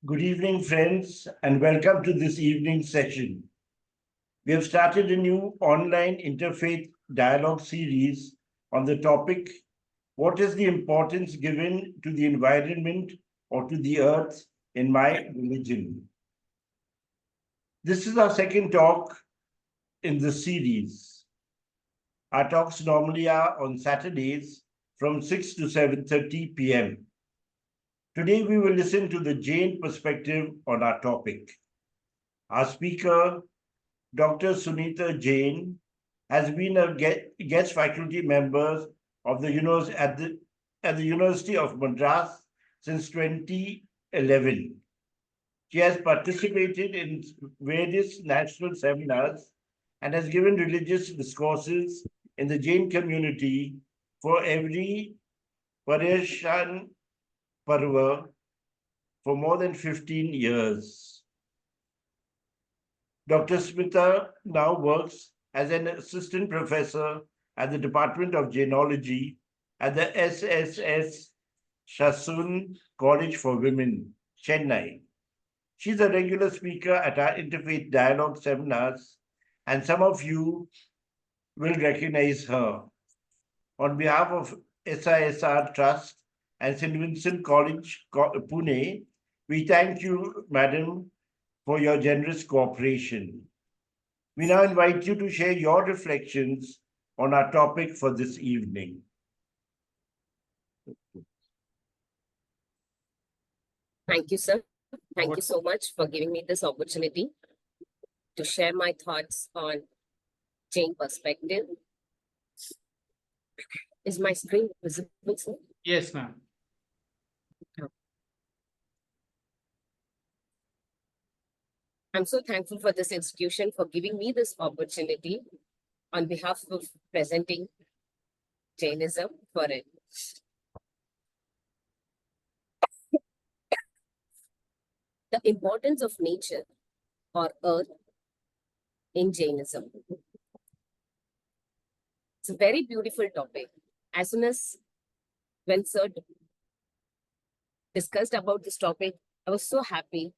Good evening, friends, and welcome to this evening's session. We have started a new online interfaith dialogue series on the topic, what is the importance given to the environment or to the earth in my religion? This is our second talk in the series. Our talks normally are on Saturdays from 6 to 7:30 p.m. Today, we will listen to the Jain perspective on our topic. Our speaker, Dr. Sunitha Jain, has been a guest faculty member of the at the University of Madras since 2011. She has participated in various national seminars and has given religious discourses in the Jain community for every Paryushan Parva for more than 15 years. Dr. Smita now works as an assistant professor at the Department of Jainology at the SSS Shasun College for Women, Chennai. She's a regular speaker at our interfaith dialogue seminars, and some of you will recognize her. On behalf of S.I.S.R. Trust and St. Vincent College, Pune, we thank you, Madam, for your generous cooperation. We now invite you to share your reflections on our topic for this evening. Thank you, sir. Thank you so much for giving me this opportunity to share my thoughts on Jain Perspective. Is my screen visible, sir? Yes, ma'am. I'm so thankful for this institution for giving me this opportunity on behalf of presenting Jainism for it. The importance of nature or earth in Jainism. It's a very beautiful topic. As soon as when Sir discussed about this topic, I was so happy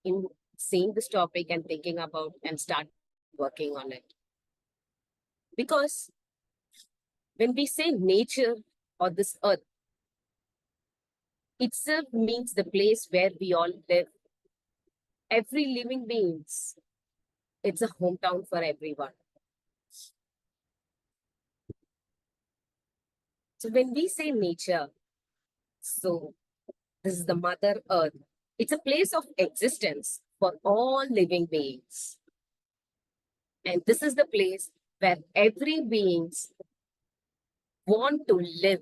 in seeing this topic and thinking about and start working on it. Because when we say nature or this earth, itself means the place where we all live. Every living beings, it's a hometown for everyone. So when we say nature, so this is the Mother Earth. It's a place of existence for all living beings. And this is the place where every beings want to live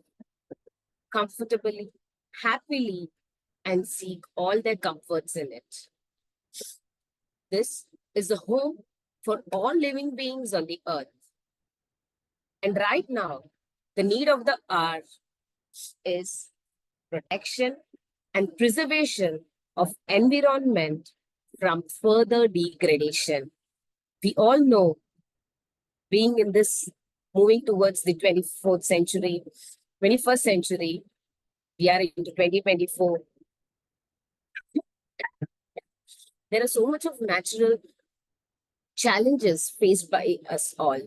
comfortably, happily, and seek all their comforts in it. This is the home for all living beings on the earth. And right now, the need of the hour is protection and preservation of environment from further degradation. We all know, being in this, moving towards the 21st century, we are into 2024. There are so much of natural challenges faced by us all.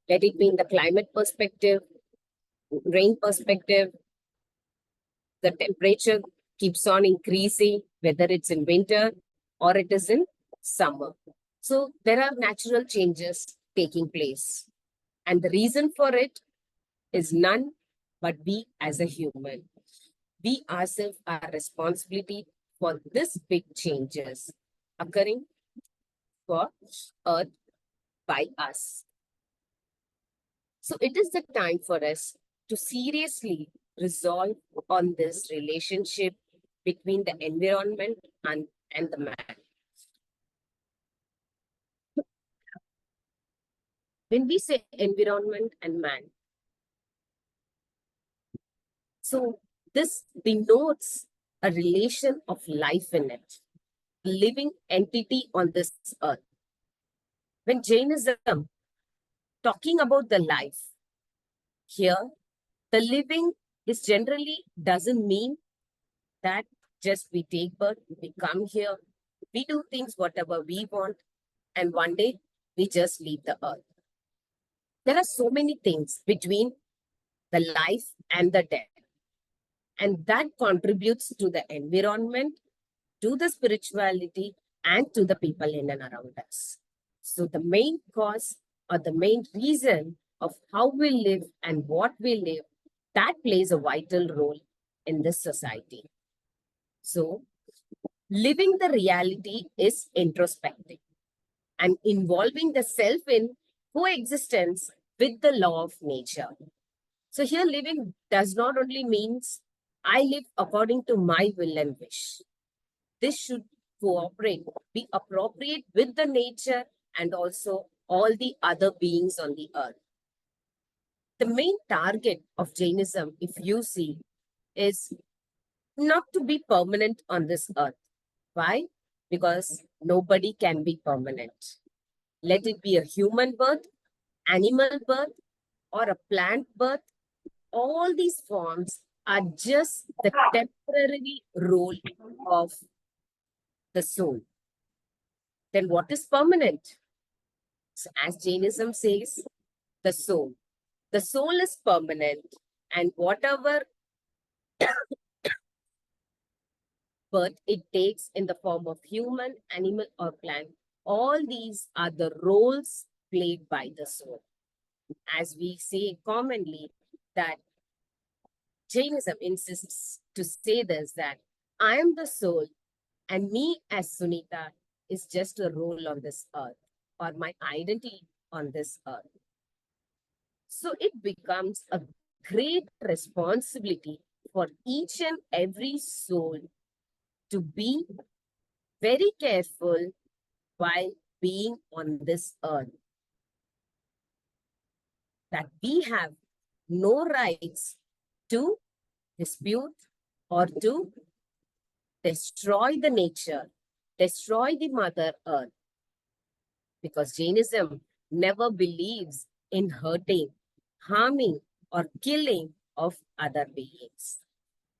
Let it be in the climate perspective, rain perspective, the temperature keeps on increasing, whether it's in winter or it is in summer. So there are natural changes taking place. And the reason for it is none but we as a human. We ourselves are responsibility for this big changes occurring for earth by us. So it is the time for us to seriously resolve on this relationship between the environment and the man. When we say environment and man, so this denotes a relation of life in it, a living entity on this earth. When Jainism talking about the life, here the living is generally doesn't mean that Just we take birth, we come here, we do things whatever we want, and one day we just leave the earth. There are so many things between the life and the death. And that contributes to the environment, to the spirituality, and to the people in and around us. So the main cause or the main reason of how we live and what we live, that plays a vital role in this society. So living the reality is introspective and involving the self in coexistence with the law of nature. So here living does not only means I live according to my will and wish. This should cooperate, be appropriate with the nature and also all the other beings on the earth. The main target of Jainism, if you see, is not to be permanent on this earth. Why? Because nobody can be permanent. Let it be a human birth, animal birth, or a plant birth, all these forms are just the temporary role of the soul. Then what is permanent? So as Jainism says, the soul. The soul is permanent, and whatever birth it takes in the form of human, animal, or plant, all these are the roles played by the soul. As we say commonly, that Jainism insists to say this, that I am the soul and me as Sunitha is just a role on this earth or my identity on this earth. So it becomes a great responsibility for each and every soul to be very careful while being on this earth. That we have no rights to dispute or to destroy the nature, destroy the Mother Earth. Because Jainism never believes in hurting, harming, or killing of other beings.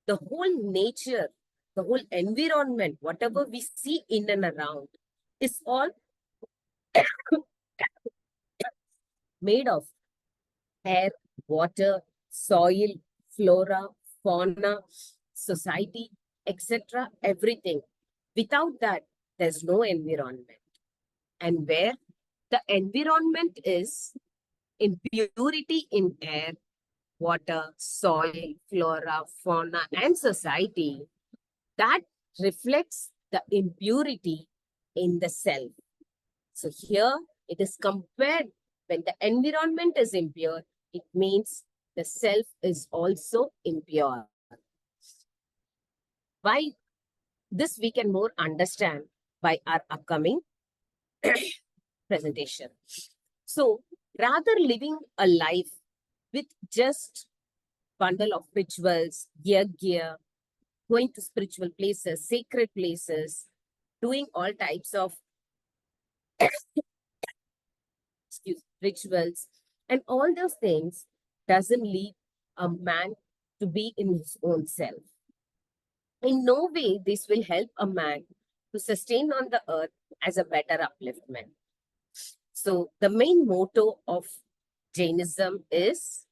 The whole nature, the whole environment, whatever we see in and around, is all made of air, water, soil, flora, fauna, society, etc. Everything. Without that, there's no environment. And where the environment is impurity in air, water, soil, flora, fauna, and society, that reflects the impurity in the self. So here it is compared when the environment is impure, it means the self is also impure. Why this we can more understand by our upcoming presentation. So rather living a life with just bundle of rituals, gear, going to spiritual places, sacred places, doing all types of rituals, and all those things doesn't lead a man to be in his own self. In no way this will help a man to sustain on the earth as a better upliftment. So the main motto of Jainism is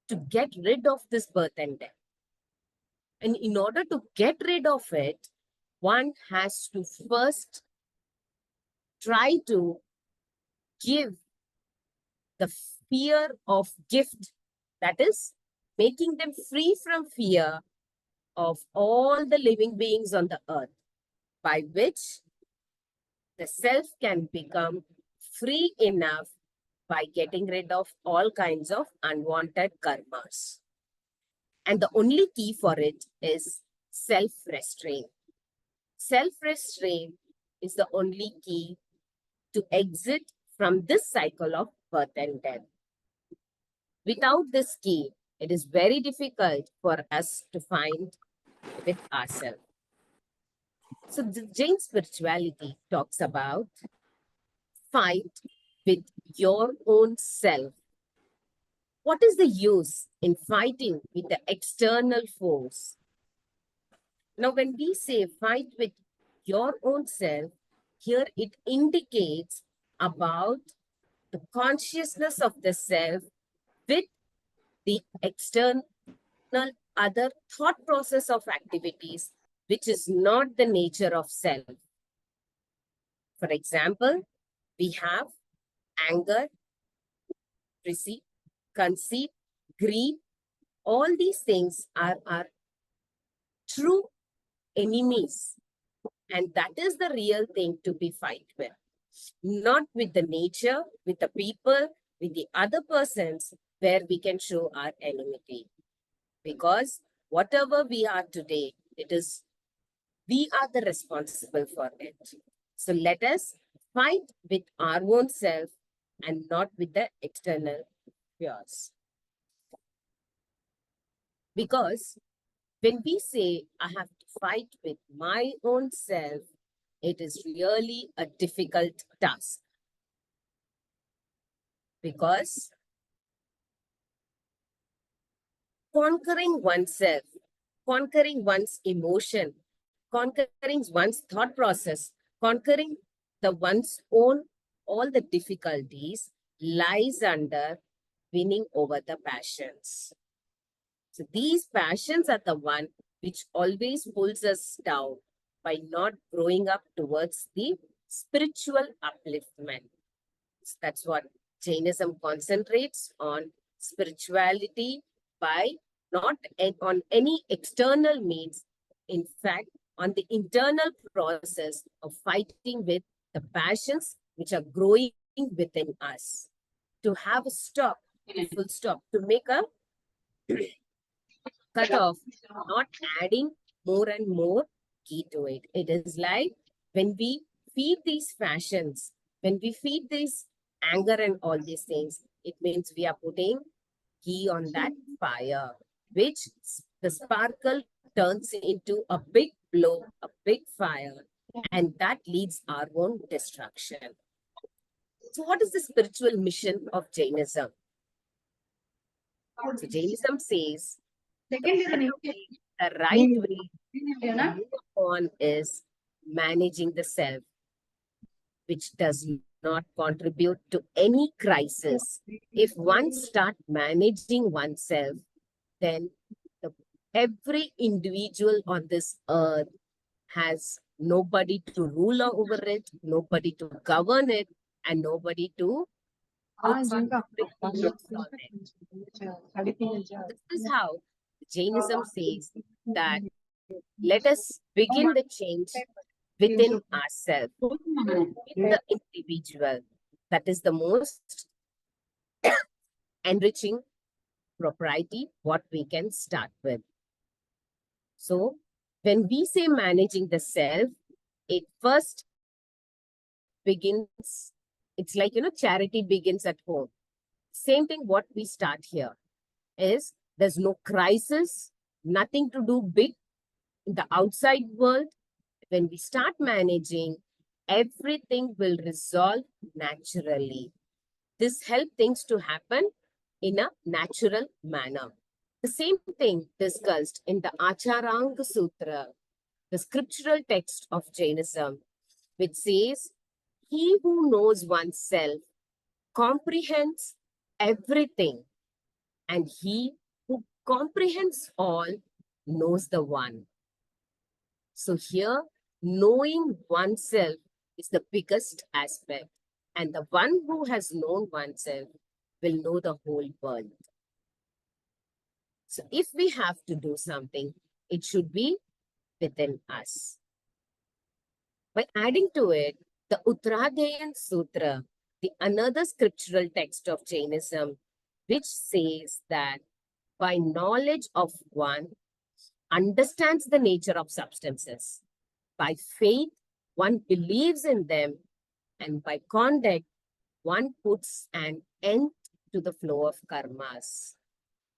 to get rid of this birth and death. And in order to get rid of it, one has to first try to give the fear of gift, that is, making them free from fear of all the living beings on the earth, by which the self can become free enough by getting rid of all kinds of unwanted karmas. And the only key for it is self-restraint. Self-restraint is the only key to exit from this cycle of birth and death. Without this key, it is very difficult for us to find with ourselves. So the Jain spirituality talks about fight with your own self. What is the use in fighting with the external force? Now, when we say fight with your own self, here it indicates about the consciousness of the self with the external other thought process of activities, which is not the nature of self. For example, we have anger, conceit, greed. All these things are our true enemies. And that is the real thing to be fight with. Not with the nature, with the people, with the other persons where we can show our enmity. Because whatever we are today, we are the responsible for it. So let us fight with our own self and not with the external fears. Because when we say, I have to fight with my own self, it is really a difficult task. Because conquering oneself, conquering one's emotion, conquering one's thought process, conquering one's own, all the difficulties lies under winning over the passions. So these passions are the one which always pulls us down by not growing up towards the spiritual upliftment. So that's what Jainism concentrates on, spirituality by not on any external means, in fact, on the internal process of fighting with the passions which are growing within us. To have a stop, a full stop, to make a cut off, not adding more and more key to it. It is like when we feed these passions, when we feed this anger and all these things, it means we are putting key on that fire, which the sparkle turns into a big blow, a big fire, and that leads our own destruction. So what is the spiritual mission of Jainism? So Jainism says the right way to move on is managing the self, which does not contribute to any crisis. If one start managing oneself, then every individual on this earth has nobody to rule over it, nobody to govern it, and nobody to put some restrictions on it. This is how Jainism says that let us begin the change within ourselves, in the individual. That is the most enriching propriety what we can start with. So when we say managing the self, it first begins, it's like, charity begins at home. Same thing what we start here is there's no crisis, nothing to do big in the outside world. When we start managing, everything will resolve naturally. This helps things to happen in a natural manner. The same thing discussed in the Acharanga Sutra, the scriptural text of Jainism, which says, he who knows oneself comprehends everything, and he who comprehends all knows the one. So here, knowing oneself is the biggest aspect, and the one who has known oneself will know the whole world. So if we have to do something, it should be within us. By adding to it, the Uttradhayan Sutra, the another scriptural text of Jainism, which says that by knowledge of one, understands the nature of substances. By faith, one believes in them, and by conduct, one puts an end to the flow of karmas.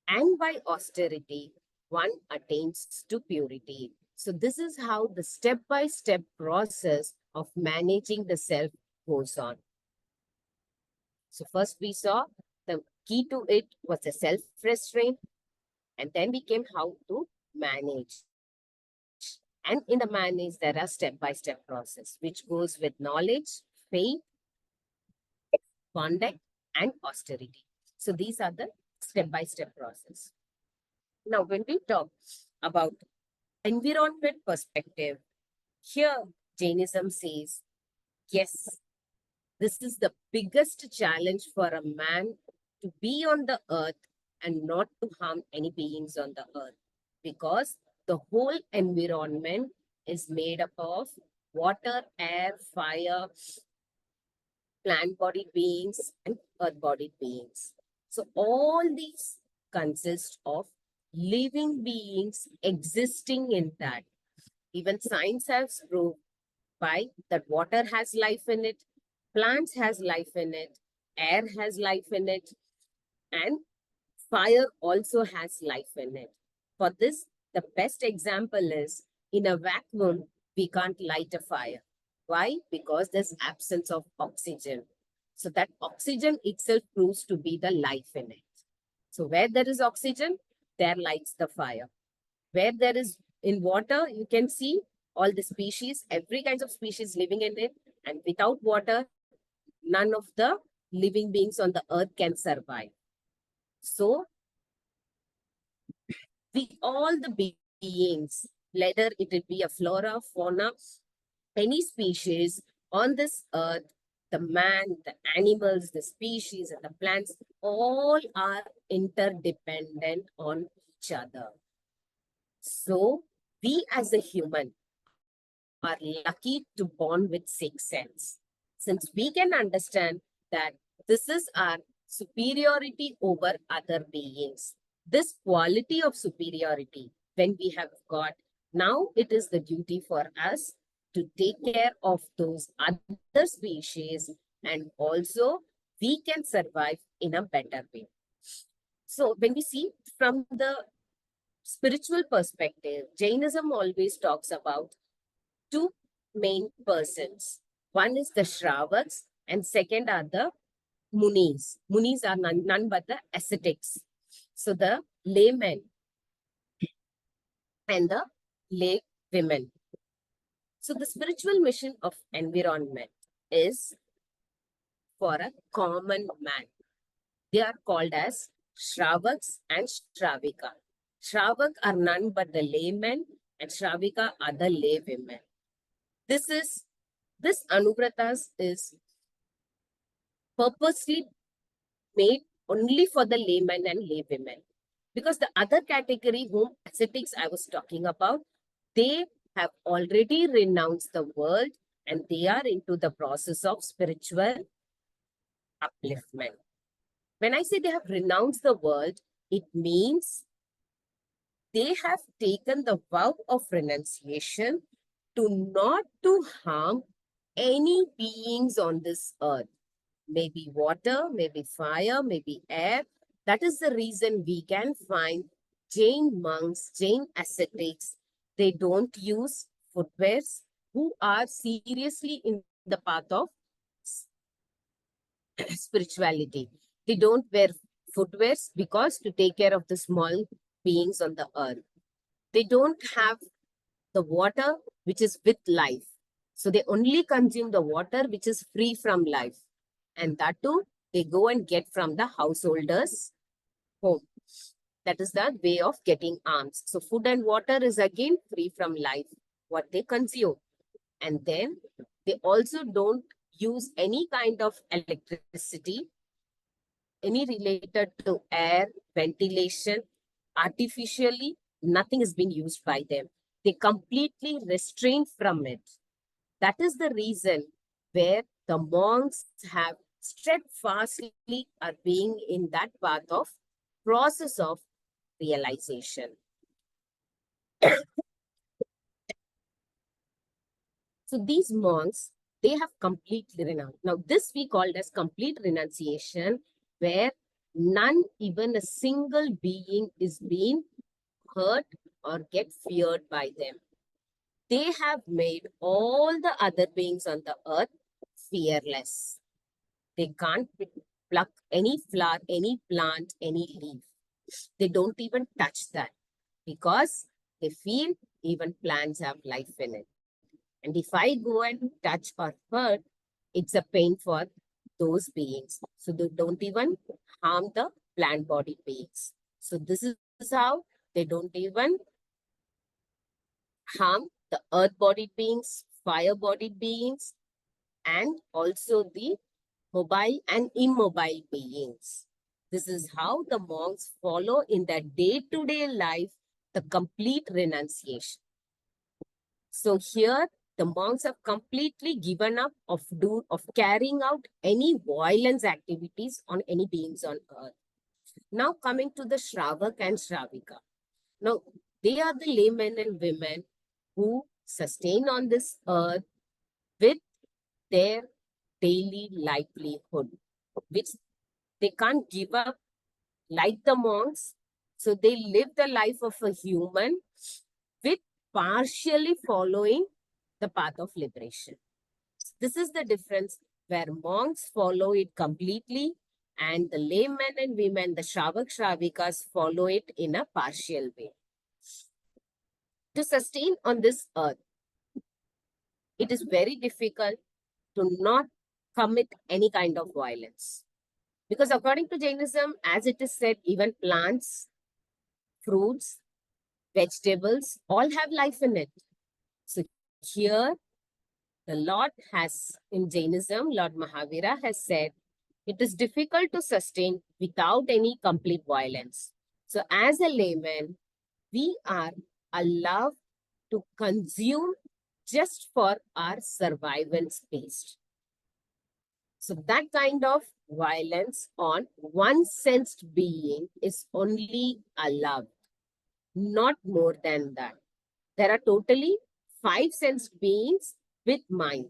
And by austerity, one attains to purity. So this is how the step-by-step process of managing the self goes on. So first we saw the key to it was the self-restraint, and then we came how to manage. And in the man-age, there are step-by-step process, which goes with knowledge, faith, conduct, and austerity. So these are the step-by-step process. Now, when we talk about environment perspective, here Jainism says, yes, this is the biggest challenge for a man to be on the earth and not to harm any beings on the earth, because the whole environment is made up of water, air, fire, plant-bodied beings, and earth-bodied beings. So all these consist of living beings existing in that. Even science has proved by that water has life in it, plants has life in it, air has life in it, and fire also has life in it. For this, the best example is in a vacuum, we can't light a fire. Why? Because there's absence of oxygen. So that oxygen itself proves to be the life in it. So where there is oxygen, there lights the fire. Where there is in water, you can see all the species, every kind of species living in it. And without water, none of the living beings on the earth can survive. So we all the beings, whether it will be a flora, fauna, any species on this earth, the man, the animals, the species, and the plants, all are interdependent on each other. So we as a human are lucky to born with sixth sense. Since we can understand that this is our superiority over other beings. This quality of superiority, when we have got, now it is the duty for us to take care of those other species, and also we can survive in a better way. So when we see from the spiritual perspective, Jainism always talks about two main persons. One is the Shravaks and second are the Munis. Munis are none but the ascetics. So the laymen and the lay women. So the spiritual mission of environment is for a common man. They are called as Shravaks and Shravika. Shravak are none but the laymen and Shravika are the lay women. This Anubratas is purposely made only for the laymen and lay women. Because the other category, whom ascetics I was talking about, they have already renounced the world and they are into the process of spiritual upliftment. When I say they have renounced the world, it means they have taken the vow of renunciation to not to harm any beings on this earth. Maybe water, maybe fire, maybe air. That is the reason we can find Jain monks, Jain ascetics, they don't use footwears, who are seriously in the path of spirituality. They don't wear footwears because to take care of the small beings on the earth. They don't have the water which is with life. So they only consume the water which is free from life. And that too, they go and get from the householder's home. That is the way of getting alms. So food and water is again free from life, what they consume. And then they also don't use any kind of electricity, any related to air, ventilation, artificially, nothing is being used by them. They completely restrain from it. That is the reason where the monks have steadfastly are being in that path of process of realization. So these monks, they have completely renounced. Now this we called as complete renunciation, where none, even a single being is being hurt or get feared by them. They have made all the other beings on the earth fearless. They can't pluck any flower, any plant, any leaf. They don't even touch that because they feel even plants have life in it. And if I go and touch or hurt, it's a pain for those beings. So they don't even harm the plant body beings. So this is how they don't even harm the earth-bodied beings, fire-bodied beings, and also the mobile and immobile beings. This is how the monks follow in their day-to-day life the complete renunciation. So here the monks have completely given up of carrying out any violence activities on any beings on earth. Now coming to the Shravak and Shravika. Now they are the laymen and women who sustain on this earth with their daily livelihood, which they can't give up like the monks. So they live the life of a human with partially following the path of liberation. This is the difference where monks follow it completely and the laymen and women, the Shravak Shravikas, follow it in a partial way. To sustain on this earth, it is very difficult to not commit any kind of violence. Because according to Jainism, as it is said, even plants, fruits, vegetables, all have life in it. So here, the Lord has, in Jainism, Lord Mahavira has said, it is difficult to sustain without any complete violence. So as a layman, we are allowed to consume just for our survival space. So that kind of violence on one sensed being is only allowed, not more than that. There are totally 5 sensed beings with mind.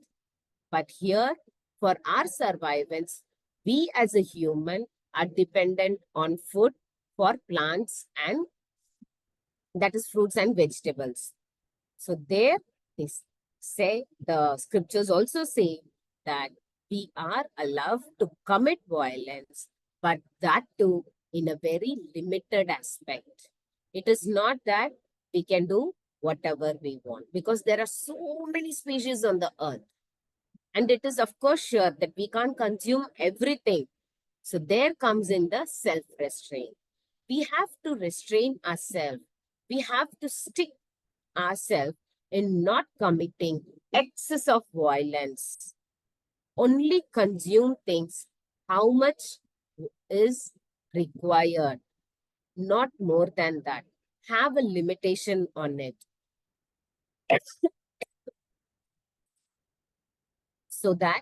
But here, for our survivance, we as a human are dependent on food for plants and that is fruits and vegetables. So there, they say, the scriptures also say that we are allowed to commit violence, but that too in a very limited aspect. It is not that we can do whatever we want because there are so many species on the earth. And it is of course sure that we can't consume everything. So there comes in the self-restraint. We have to restrain ourselves. We have to stick ourselves in not committing excess of violence. Only consume things how much is required, not more than that. Have a limitation on it. So that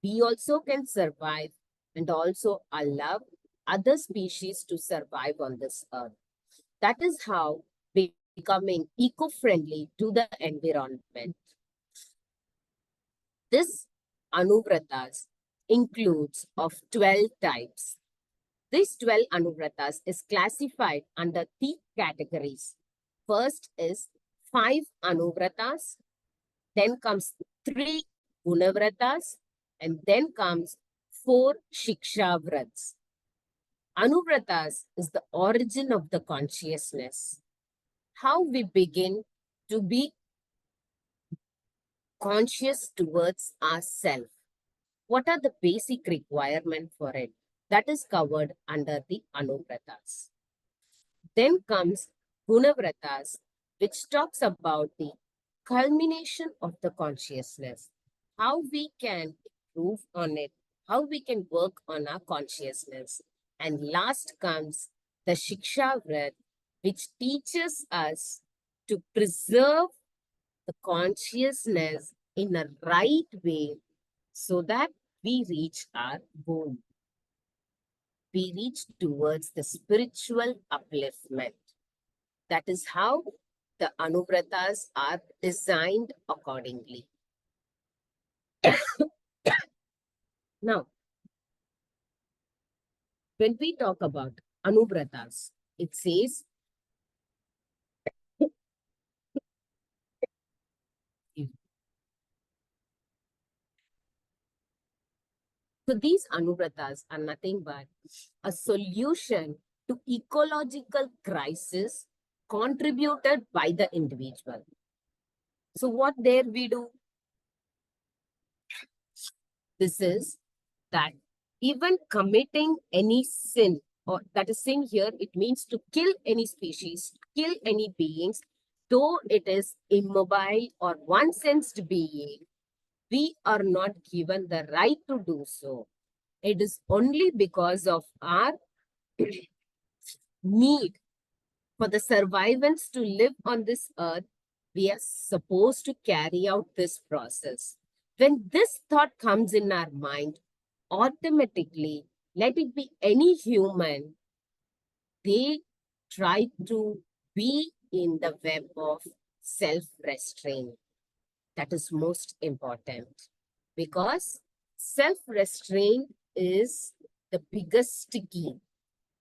we also can survive and also allow other species to survive on this earth. That is how becoming eco-friendly to the environment. This Anuvratas includes of 12 types. These 12 Anuvratas is classified under 3 categories. First is 5 Anuvratas, then comes 3 Gunavratas, and then comes 4 Shikshavrats. Anuvratas is the origin of the consciousness. How we begin to be conscious towards ourselves. What are the basic requirements for it? That is covered under the Anuvratas. Then comes Gunavratas, which talks about the culmination of the consciousness, how we can improve on it, how we can work on our consciousness. And last comes the Shikshavrat, which teaches us to preserve the consciousness in a right way so that we reach our goal. We reach towards the spiritual upliftment. That is how the Anuvratas are designed accordingly. Now, when we talk about Anuvratas, it says, so these Anuvratas are nothing but a solution to ecological crisis contributed by the individual. So what there we do? This is that even committing any sin, or that is sin here, it means to kill any species, kill any beings, though it is immobile or one-sensed being, we are not given the right to do so. It is only because of our need for the survivance to live on this earth, we are supposed to carry out this process. When this thought comes in our mind, automatically, let it be any human, they try to be in the web of self-restraint. That is most important because self-restraint is the biggest key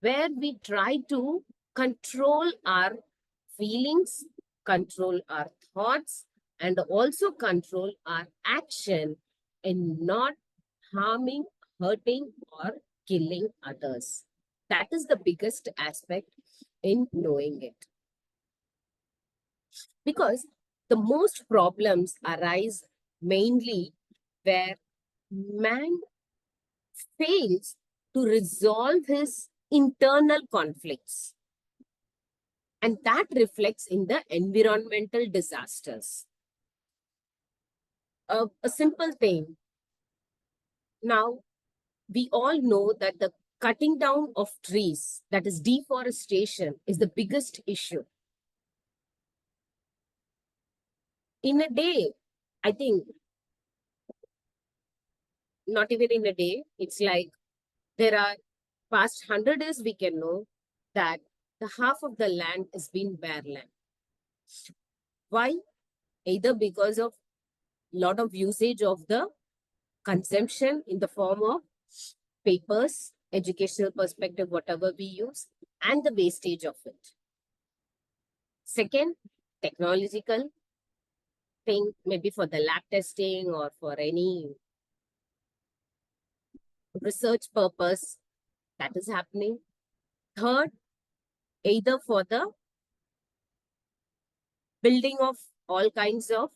where we try to control our feelings, control our thoughts, and also control our action in not harming, hurting, or killing others. That is the biggest aspect in knowing it. Because the most problems arise mainly where man fails to resolve his internal conflicts. And that reflects in the environmental disasters. A simple thing. Now, we all know that the cutting down of trees, that is deforestation, is the biggest issue. In a day, I think, not even in a day, it's like there are past 100 years we can know that the half of the land has been bare land. Why? Either because of lot of usage of the consumption in the form of papers, educational perspective, whatever we use, and the wastage of it. Second, technological thing, maybe for the lab testing or for any research purpose that is happening. Third, either for the building of all kinds of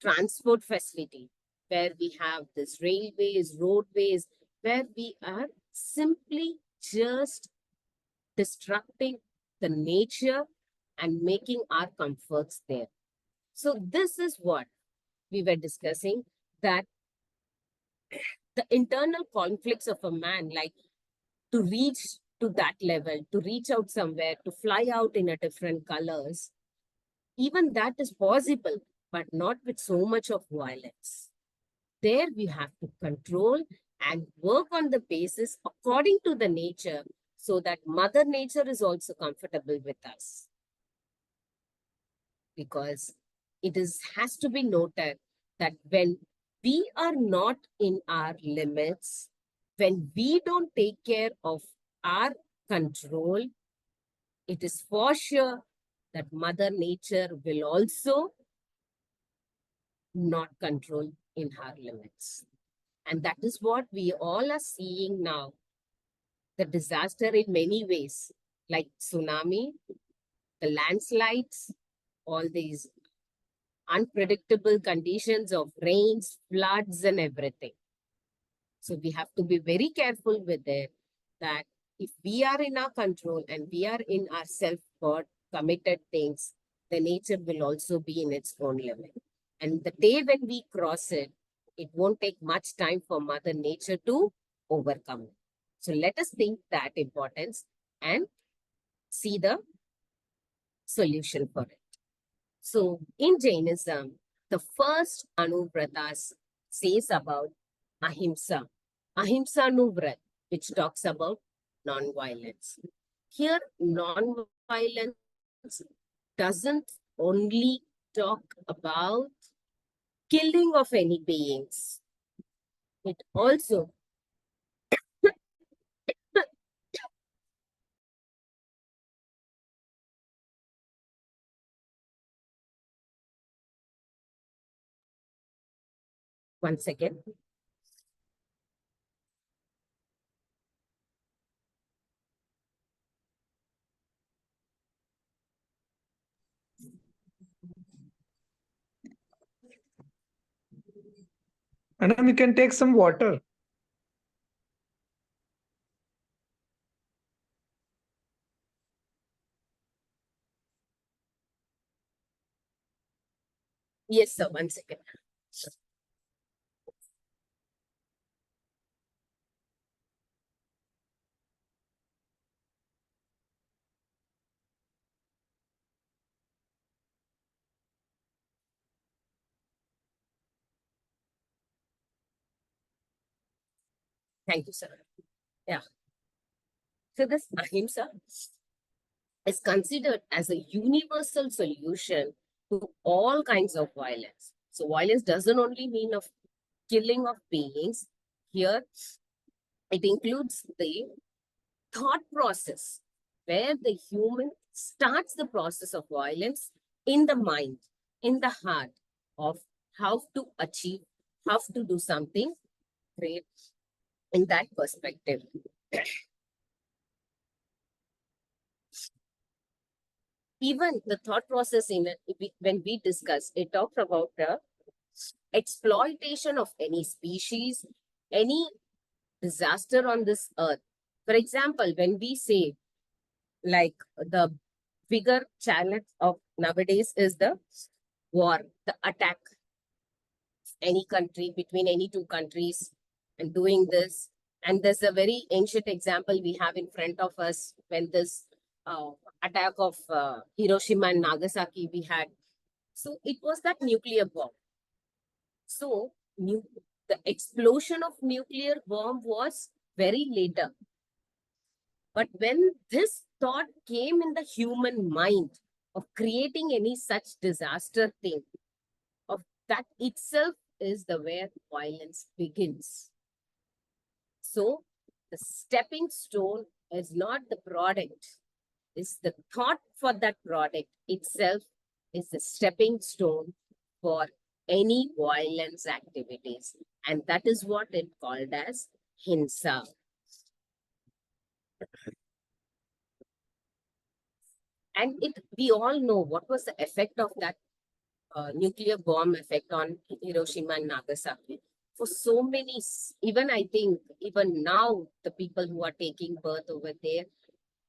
transport facility, where we have this railways, roadways, where we are simply just destructing the nature and making our comforts there. So this is what we were discussing, that the internal conflicts of a man, like to reach to that level, to reach out somewhere, to fly out in a different colors, even that is possible, but not with so much of violence. There we have to control and work on the basis according to the nature so that Mother Nature is also comfortable with us. Because it has to be noted that when we are not in our limits, when we don't take care of our control, it is for sure that Mother Nature will also not control in her limits. And that is what we all are seeing now. The disaster in many ways, like tsunami, the landslides, all these unpredictable conditions of rains, floods, and everything. So we have to be very careful with it, that if we are in our control and we are in our self-God committed things, the nature will also be in its own limit. And the day when we cross it, it won't take much time for Mother Nature to overcome it. So let us think that importance and see the solution for it. So in Jainism, the first Anubratas says about Ahimsa. Ahimsa Anuvrat, which talks about non-violence. Here, non-violence doesn't only talk about killing of any beings. It also one second. Madam, you can take some water. Yes, sir. 1 second. Thank you, sir. Yeah. So this Ahimsa is considered as a universal solution to all kinds of violence. So violence doesn't only mean of killing of beings. Here, it includes the thought process where the human starts the process of violence in the mind, in the heart of how to achieve, how to do something great in that perspective. Even the thought process in it, when we discuss, it talks about the exploitation of any species, any disaster on this earth. For example, when we say like the bigger challenge of nowadays is the war, the attack, any country between any two countries and doing this. And there's a very ancient example we have in front of us when this attack of Hiroshima and Nagasaki we had. So it was that nuclear bomb. So the explosion of nuclear bomb was very later. But when this thought came in the human mind of creating any such disaster thing, of that itself is the where violence begins. So the stepping stone is not the product, it's the thought for that product itself is the stepping stone for any violence activities. And that is what it called as Ahimsa. And we all know what was the effect of that nuclear bomb effect on Hiroshima and Nagasaki. For so many, even I think, even now, the people who are taking birth over there,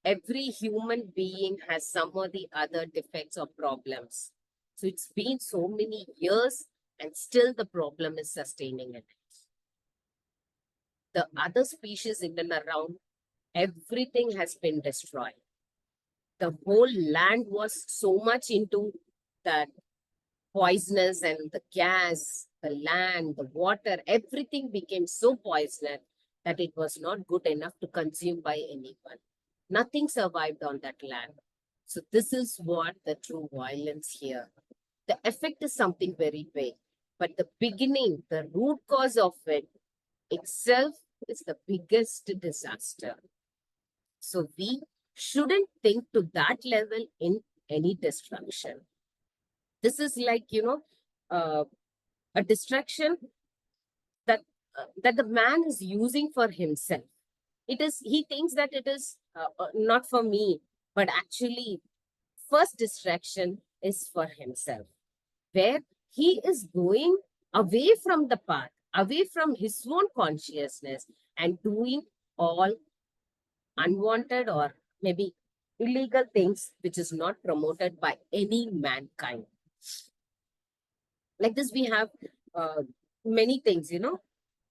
every human being has some or the other defects or problems. So it's been so many years and still the problem is sustaining it. The other species in and around, everything has been destroyed. The whole land was so much into that poisonous and the gas, the land, the water, everything became so poisonous that it was not good enough to consume by anyone. Nothing survived on that land. So this is what the true violence here. The effect is something very big, but the beginning, the root cause of it itself is the biggest disaster. So we shouldn't think to that level in any destruction. This is like, a distraction that that the man is using for himself. He thinks that it is not for me, but actually first distraction is for himself, where he is going away from the path, away from his own consciousness and doing all unwanted or maybe illegal things which is not promoted by any mankind. Like this, we have many things,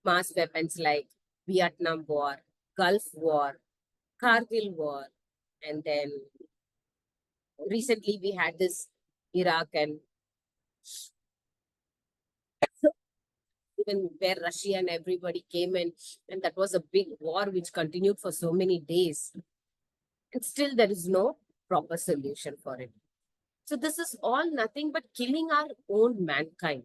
mass weapons like Vietnam War, Gulf War, Kargil War, and then recently we had this Iraq and even where Russia and everybody came in, and that was a big war which continued for so many days. And still there is no proper solution for it. So this is all nothing but killing our own mankind.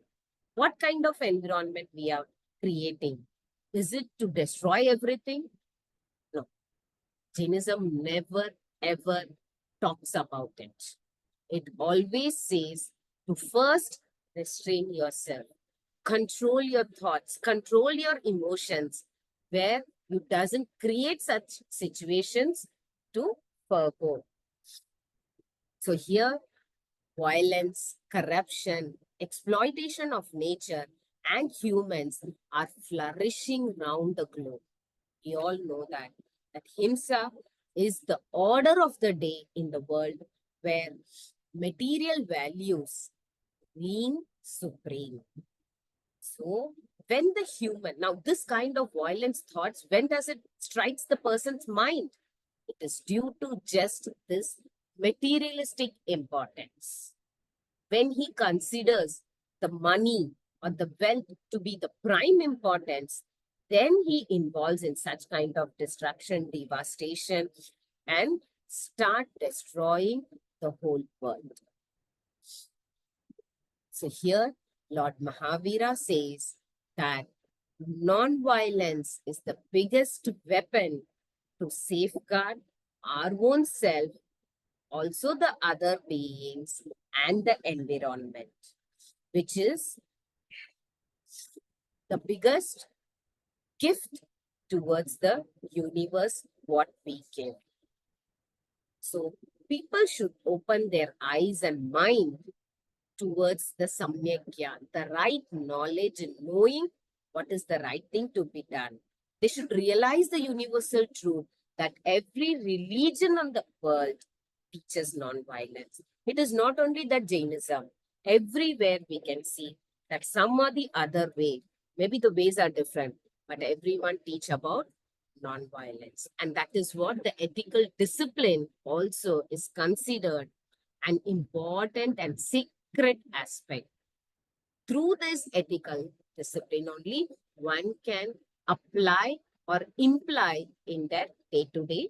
What kind of environment we are creating? Is it to destroy everything? No. Jainism never ever talks about it. It always says to first restrain yourself, control your thoughts, control your emotions, where you doesn't create such situations to forego. So here, violence, corruption, exploitation of nature and humans are flourishing round the globe. We all know that Himsa is the order of the day in the world where material values reign supreme. So when the human, now this kind of violence thoughts, when does it strikes the person's mind? It is due to just this materialistic importance. When he considers the money or the wealth to be the prime importance, then he involves in such kind of destruction, devastation, and start destroying the whole world. So here, Lord Mahavira says that non-violence is the biggest weapon to safeguard our own self, also the other beings, and the environment, which is the biggest gift towards the universe, what we give. So people should open their eyes and mind towards the Samyak Gyan, the right knowledge and knowing what is the right thing to be done. They should realize the universal truth that every religion on the world teaches non-violence. It is not only that Jainism, everywhere we can see that some or the other way, maybe the ways are different, but everyone teach about non-violence. And that is what the ethical discipline also is considered an important and sacred aspect. Through this ethical discipline only, one can apply or imply in their day-to-day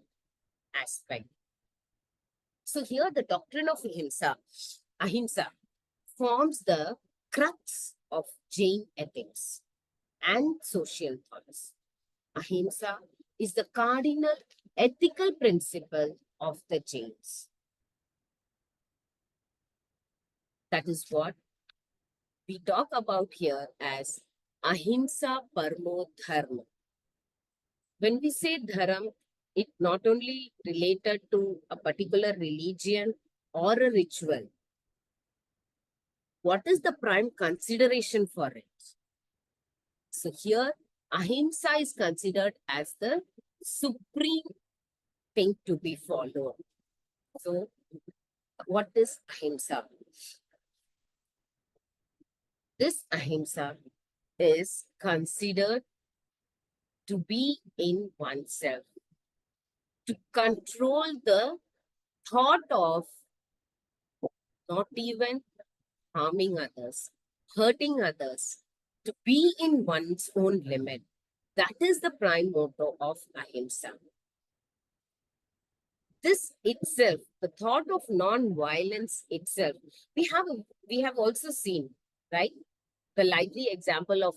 aspect. So here the doctrine of Ahimsa, forms the crux of Jain ethics and social thoughts. Ahimsa is the cardinal ethical principle of the Jains. That is what we talk about here as Ahimsa Parmo Dharma. When we say dharam, it not only related to a particular religion or a ritual. What is the prime consideration for it? So here, Ahimsa is considered as the supreme thing to be followed. So what is Ahimsa? This Ahimsa is considered to be in oneself, to control the thought of not even harming others, hurting others, to be in one's own limit. That is the prime motto of Ahimsa. This itself, the thought of non-violence itself, we have also seen, right? The lively example of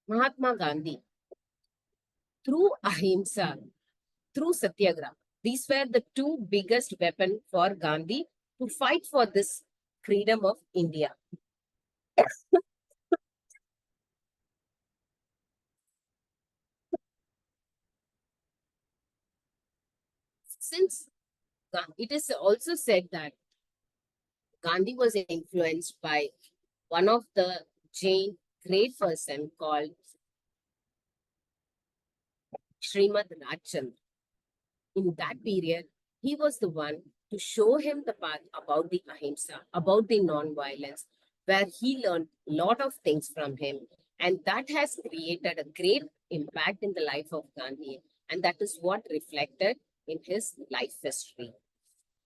Mahatma Gandhi. Through Ahimsa, through Satyagraha, these were the two biggest weapons for Gandhi to fight for this freedom of India. Since it is also said that Gandhi was influenced by one of the Jain great person called Srimad Rajchandra. In that period, he was the one to show him the path about the Ahimsa, about the non-violence, where he learned a lot of things from him. And that has created a great impact in the life of Gandhi. And that is what reflected in his life history.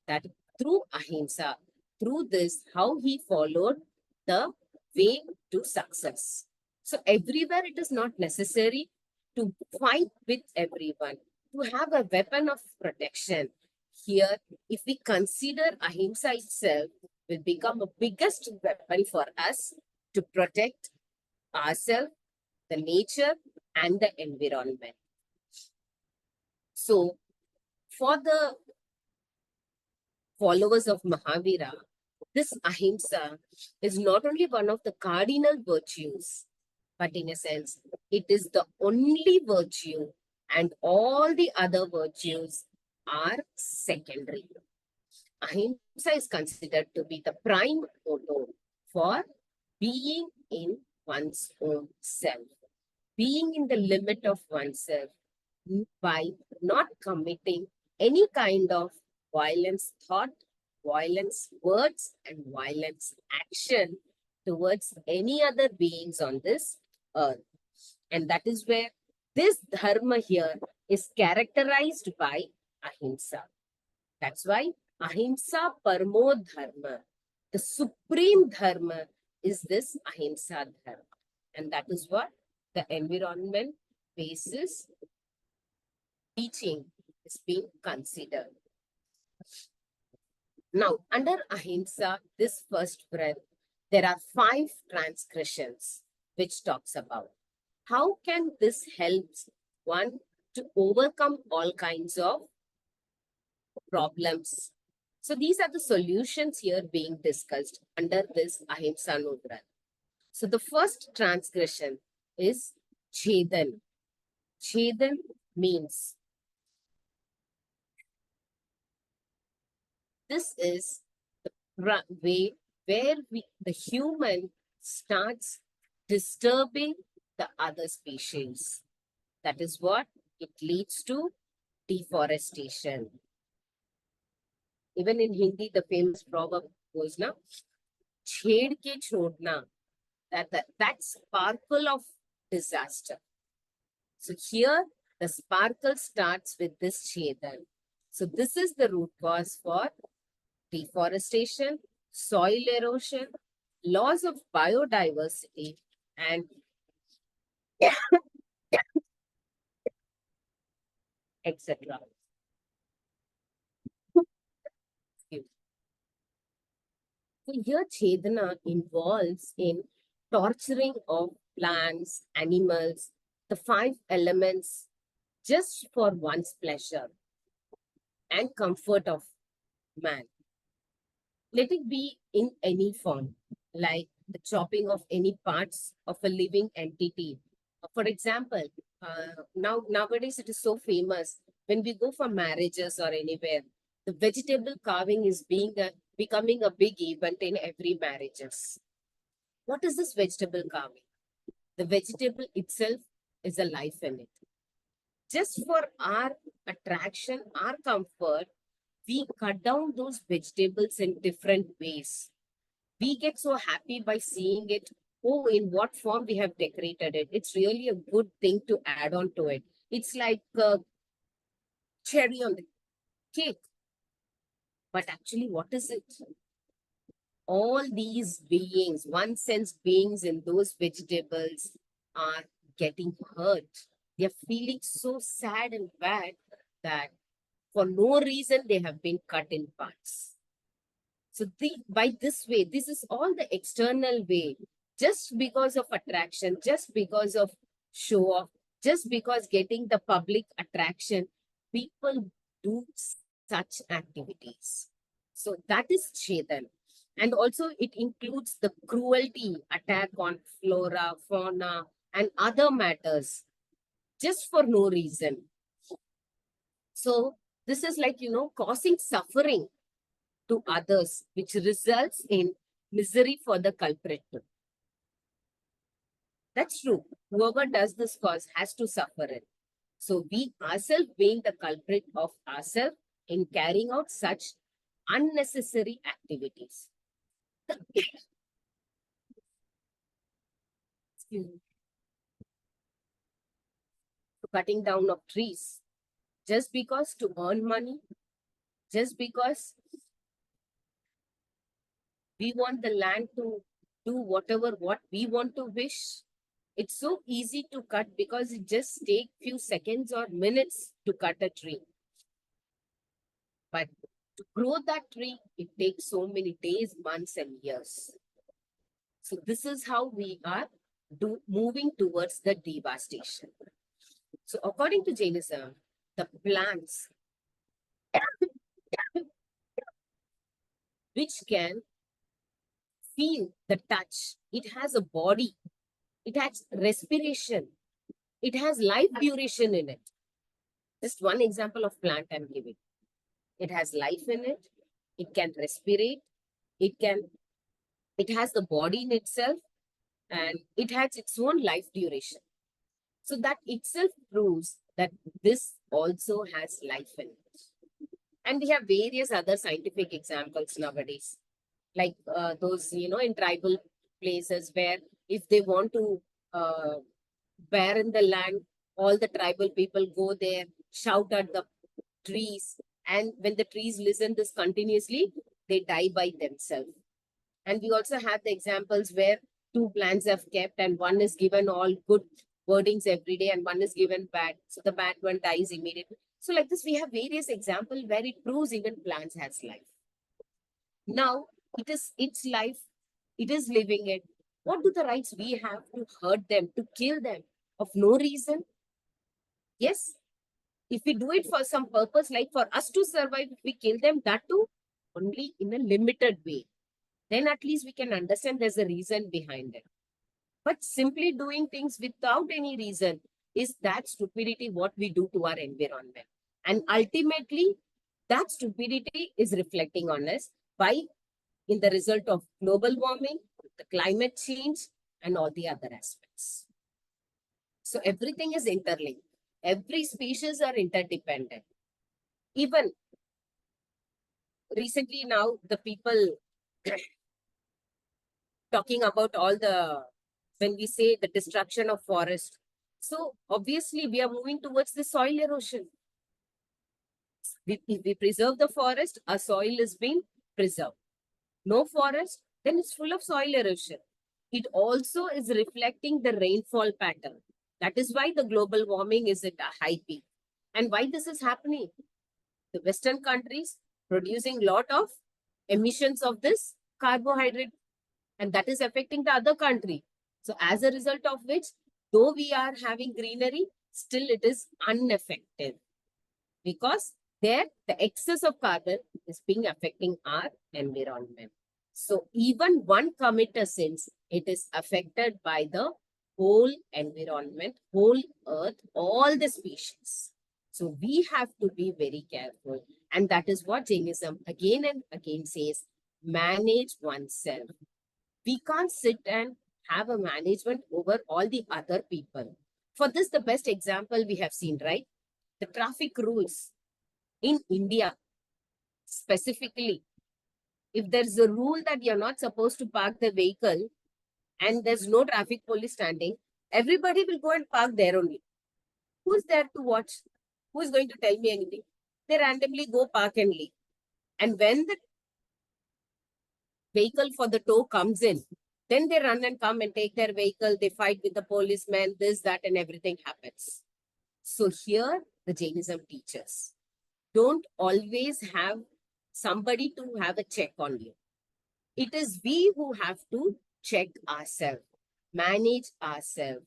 That through Ahimsa, through this, how he followed the way to success. So everywhere it is not necessary to fight with everyone, to have a weapon of protection. Here, if we consider Ahimsa itself, will become a biggest weapon for us to protect ourselves, the nature, and the environment. So, for the followers of Mahavira, this Ahimsa is not only one of the cardinal virtues, but in a sense, it is the only virtue, and all the other virtues are secondary. Ahimsa is considered to be the prime motto for being in one's own self. Being in the limit of oneself by not committing any kind of violence thought, violence words, and violence action towards any other beings on this earth. And that is where this dharma here is characterized by ahimsa. That's why ahimsa parmo dharma, the supreme dharma, is this ahimsa dharma. And that is what the environment basis teaching is being considered. Now, under ahimsa, this first breath, there are 5 transgressions which talks about. How can this help one to overcome all kinds of problems? So these are the solutions here being discussed under this ahimsa no breath. So the first transgression is chedan. Chedan means this is the way where the human starts disturbing the other species. That is what it leads to deforestation. Even in Hindi, the famous proverb goes now, "Chhed ke chodna," that sparkle of disaster. So here, the sparkle starts with this chedan. So this is the root cause for deforestation, soil erosion, loss of biodiversity, and etc. So here Chedana involves in torturing of plants, animals, the 5 elements just for one's pleasure and comfort of man. Let it be in any form, like the chopping of any parts of a living entity. For example, nowadays it is so famous when we go for marriages or anywhere, the vegetable carving is becoming a big event in every marriages. What is this vegetable carving? The vegetable itself is a life in it. Just for our attraction, our comfort, we cut down those vegetables in different ways. We get so happy by seeing it. Oh, in what form we have decorated it. It's really a good thing to add on to it. It's like a cherry on the cake. But actually, what is it? All these beings, one sense beings in those vegetables are getting hurt. They're feeling so sad and bad that for no reason they have been cut in parts. So by this way, this is all the external way, just because of attraction, just because of show off, just because getting the public attraction, people do such activities. So that is Chetan. And also it includes the cruelty, attack on flora, fauna, and other matters, just for no reason. So this is like, causing suffering to others, which results in misery for the culprit. That's true. Whoever does this cause has to suffer it. So we ourselves being the culprit of ourselves in carrying out such unnecessary activities. Excuse me. Cutting down of trees just because to earn money, just because we want the land to do what we want to wish. It's so easy to cut because it just takes few seconds or minutes to cut a tree. But to grow that tree, it takes so many days, months, and years. So this is how we are moving towards the devastation. So according to Jainism, the plants which can feel the touch, it has a body, it has respiration, it has life duration in it. Just one example of plant I'm giving. It has life in it, it can respirate, it has the body in itself, and it has its own life duration. So that itself proves that this also has life in it. And we have various other scientific examples nowadays, like those, in tribal places where if they want to uh, barren the land, all the tribal people go there, shout at the trees, and when the trees listen this continuously, they die by themselves. And we also have the examples where two plants have kept and one is given all good wordings every day and one is given bad. So the bad one dies immediately. So like this, we have various examples where it proves even plants has life. Now, it is its life, it is living it. What do the rights we have to hurt them, to kill them of no reason? Yes, if we do it for some purpose, like for us to survive, if we kill them, that too, only in a limited way. Then at least we can understand there's a reason behind it. But simply doing things without any reason, is that stupidity what we do to our environment. And ultimately, that stupidity is reflecting on us by in the result of global warming, the climate change, and all the other aspects. So everything is interlinked. Every species are interdependent. Even recently now, the people talking about all the, when we say the destruction of forest. So obviously we are moving towards the soil erosion. If we preserve the forest, our soil is being preserved. No forest, then it's full of soil erosion. It also is reflecting the rainfall pattern. That is why the global warming is at a high peak. And why this is happening? The Western countries producing lot of emissions of this carbohydrate, and that is affecting the other country. So as a result of which, though we are having greenery, still it is ineffective because there the excess of carbon is being affecting our environment. So even one committer since it is affected by the whole environment, whole earth, all the species. So we have to be very careful. And that is what Jainism again and again says, manage oneself. We can't sit and have a management over all the other people. For this, the best example we have seen, right? The traffic rules in India, specifically, if there's a rule that you're not supposed to park the vehicle and there's no traffic police standing, everybody will go and park there only. Who's there to watch? Who's going to tell me anything? They randomly go park and leave. And when the vehicle for the tow comes in, then they run and come and take their vehicle, they fight with the policeman, this, that, and everything happens. So here, the Jainism teaches, don't always have somebody to have a check on you. It is we who have to check ourselves, manage ourselves,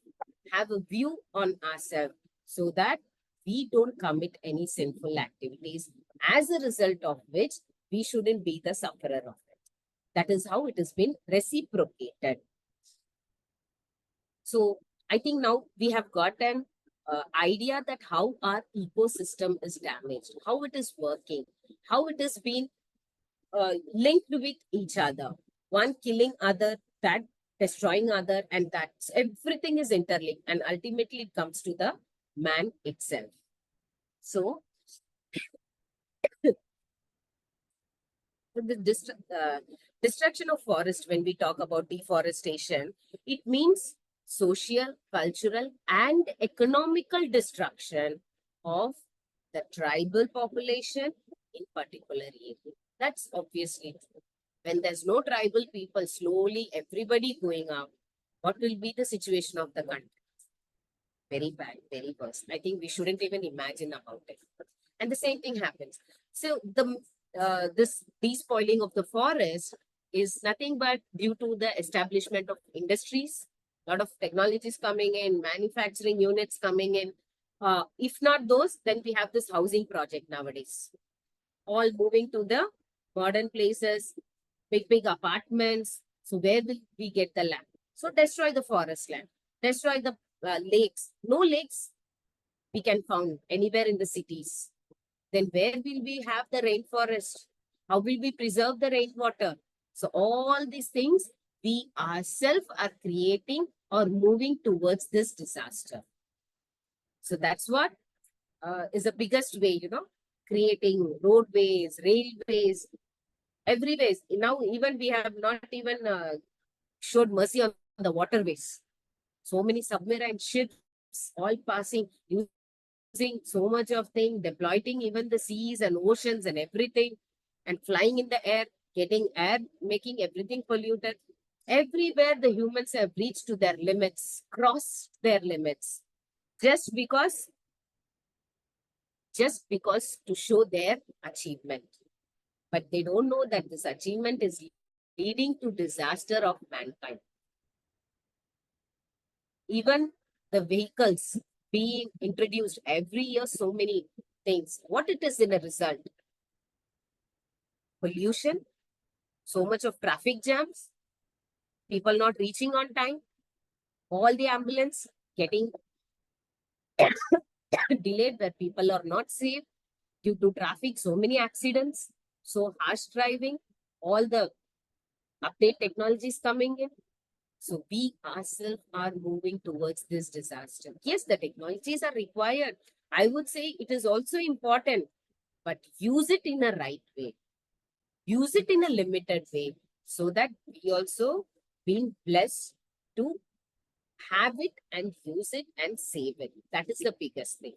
have a view on ourselves so that we don't commit any sinful activities, as a result of which we shouldn't be the sufferer of it. That is how it has been reciprocated. So I think now we have got an idea that how our ecosystem is damaged, how it is working, how it has been linked with each other. One killing other, that destroying other, and that everything is interlinked. And ultimately it comes to the man itself. So the destruction of forest, when we talk about deforestation, it means social, cultural, and economical destruction of the tribal population in particular area. That's obviously true. When there's no tribal people, slowly everybody going out, what will be the situation of the country? Very bad, very worse. I think we shouldn't even imagine about it. And the same thing happens. So the this despoiling of the forest is nothing but due to the establishment of industries, a lot of technologies coming in, manufacturing units coming in. If not those, then we have this housing project nowadays. All moving to the modern places, big apartments. So where will we get the land? So destroy the forest land, destroy the lakes. No lakes we can found anywhere in the cities. Then where will we have the rainforest? How will we preserve the rainwater? So all these things we ourselves are creating or moving towards this disaster. So that's what is the biggest way, creating roadways, railways, everywhere. Now, even we have not even showed mercy on the waterways. So many submarine ships all passing, using so much of thing, deploying even the seas and oceans and everything, and flying in the air, getting air, making everything polluted. Everywhere the humans have reached to their limits, crossed their limits, just because to show their achievement. But they don't know that this achievement is leading to disaster of mankind. Even the vehicles being introduced every year, so many things. What it is in a result? Pollution, so much of traffic jams, people not reaching on time, all the ambulance getting delayed where people are not safe due to traffic, so many accidents, so harsh driving, all the update technologies coming in. So we ourselves are moving towards this disaster. Yes, the technologies are required. I would say it is also important, but use it in a right way. Use it in a limited way so that we also being blessed to have it and use it and save it. That is the biggest thing.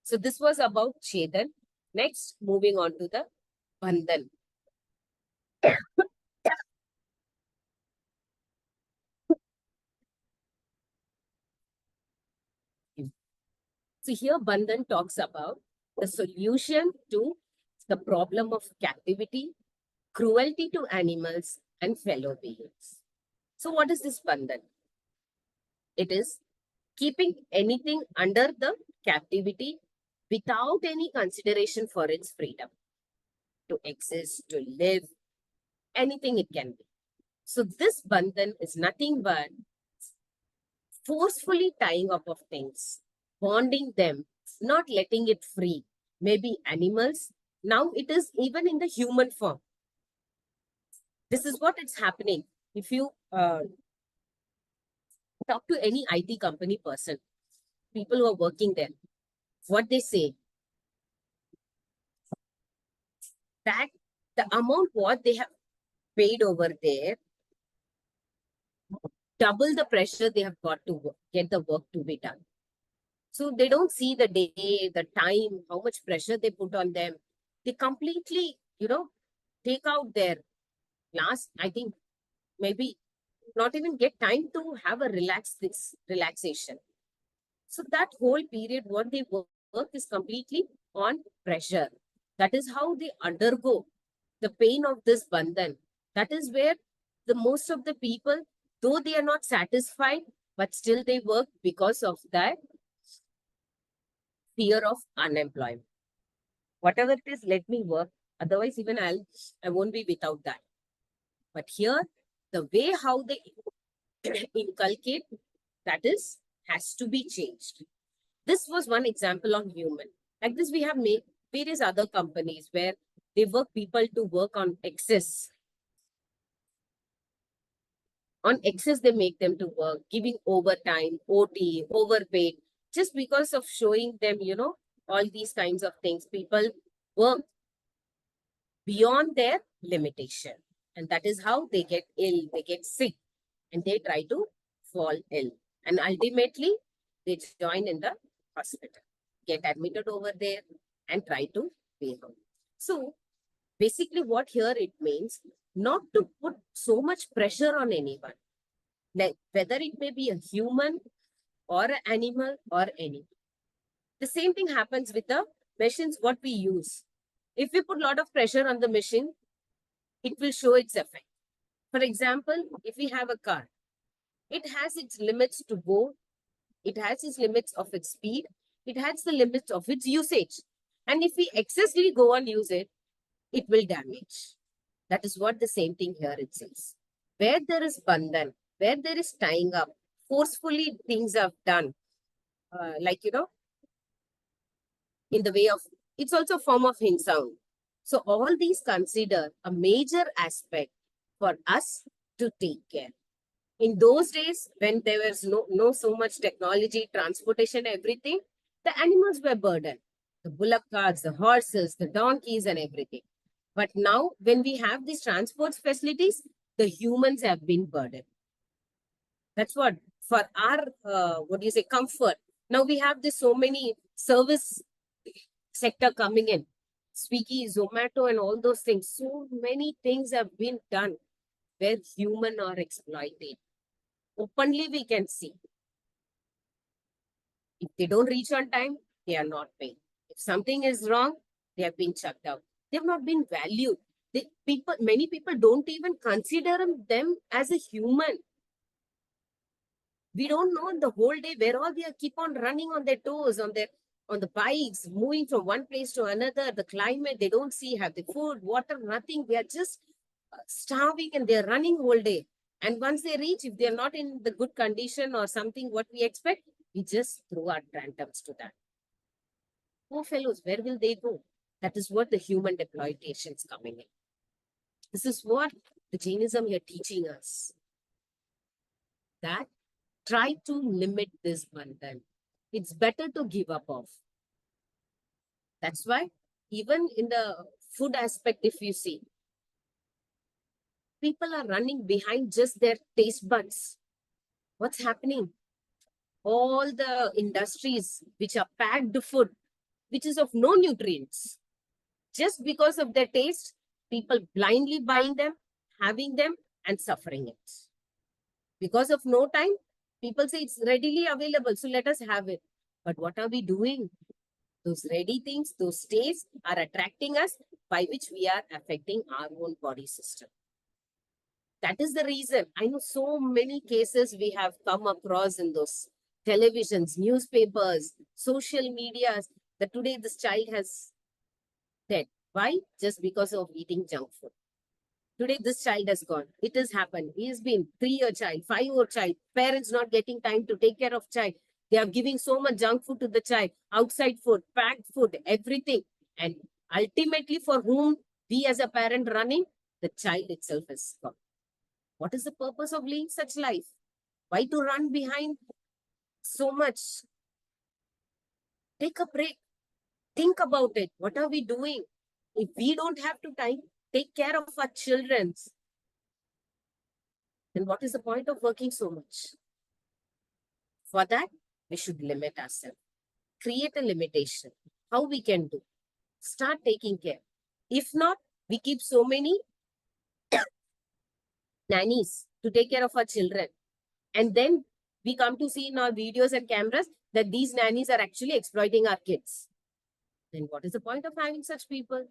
So this was about Chedan. Next, moving on to the Bandhan. So here Bandhan talks about the solution to the problem of captivity, cruelty to animals, and fellow beings. So what is this Bandhan? It is keeping anything under the captivity without any consideration for its freedom to exist, to live, anything it can be. So this Bandhan is nothing but forcefully tying up of things, bonding them, not letting it free. Maybe animals, now it is even in the human form. This is what it's happening. If you talk to any IT company person, people who are working there, what they say, that the amount what they have paid over there, double the pressure they have got to get the work to be done. So they don't see the day, the time, how much pressure they put on them. They completely, take out their last, I think, maybe not even get time to have a relaxation. So that whole period, what they work is completely on pressure. That is how they undergo the pain of this bandhan. That is where the most of the people, though they are not satisfied, but still they work because of that fear of unemployment. Whatever it is, let me work. Otherwise, even I won't be without that. But here, the way how they inculcate, that has to be changed. This was one example on human. Like this, we have made various other companies where they work people to work on excess. On excess, they make them to work, giving overtime, OT, overpaid, just because of showing them, all these kinds of things. People work beyond their limitation. And that is how they get ill, they get sick, and they try to fall ill. And ultimately, they join in the hospital, get admitted over there, and try to pay home. So basically what here it means, not to put so much pressure on anyone, like whether it may be a human or an animal or any. The same thing happens with the machines what we use. If we put a lot of pressure on the machine, it will show its effect. For example, if we have a car, it has its limits to go, it has its limits of its speed, it has the limits of its usage. And if we excessively go and use it, it will damage. That is what the same thing here it says. Where there is bandhan, where there is tying up, forcefully things are done, in the way of, it's also a form of Ahimsa. So all these consider a major aspect for us to take care. In those days, when there was no so much technology, transportation, everything, the animals were burdened. The bullock carts, the horses, the donkeys, and everything. But now, when we have these transport facilities, the humans have been burdened. That's what, for our, comfort. Now we have this so many service sector coming in. Swiggy, Zomato, and all those things. So many things have been done where humans are exploited. Openly we can see. If they don't reach on time, they are not paid. If something is wrong, they have been chucked out. They have not been valued. Many people don't even consider them as a human. We don't know the whole day where all they are keep on running on their toes, on the bikes, moving from one place to another. The climate, they don't see, have the food, water, nothing. They are just starving and they are running whole day. And once they reach, if they are not in the good condition or something, what we expect, we just throw our tantrums to that. Poor fellows, where will they go? That is what the human deploytation is coming in. This is what the Jainism here teaching us. That try to limit this bandhan. It's better to give up of. That's why even in the food aspect, if you see, people are running behind just their taste buds. What's happening? All the industries which are packed food, which is of no nutrients, just because of their taste, people blindly buying them, having them, and suffering it. Because of no time, people say it's readily available, so let us have it. But what are we doing? Those ready things, those tastes are attracting us, by which we are affecting our own body system. That is the reason. I know so many cases we have come across in those televisions, newspapers, social medias, that today this child has dead. Why? Just because of eating junk food. Today this child has gone. It has happened. He has been 3-year child, 5-year child, parents not getting time to take care of child. They are giving so much junk food to the child, outside food, packed food, everything. And ultimately for whom we as a parent running, the child itself is gone. What is the purpose of living such life? Why to run behind so much? Take a break. Think about it. What are we doing? If we don't have to take care of our children, then what is the point of working so much? For that, we should limit ourselves. Create a limitation. How we can do? Start taking care. If not, we keep so many nannies to take care of our children. And then we come to see in our videos and cameras that these nannies are actually exploiting our kids. Then what is the point of having such people?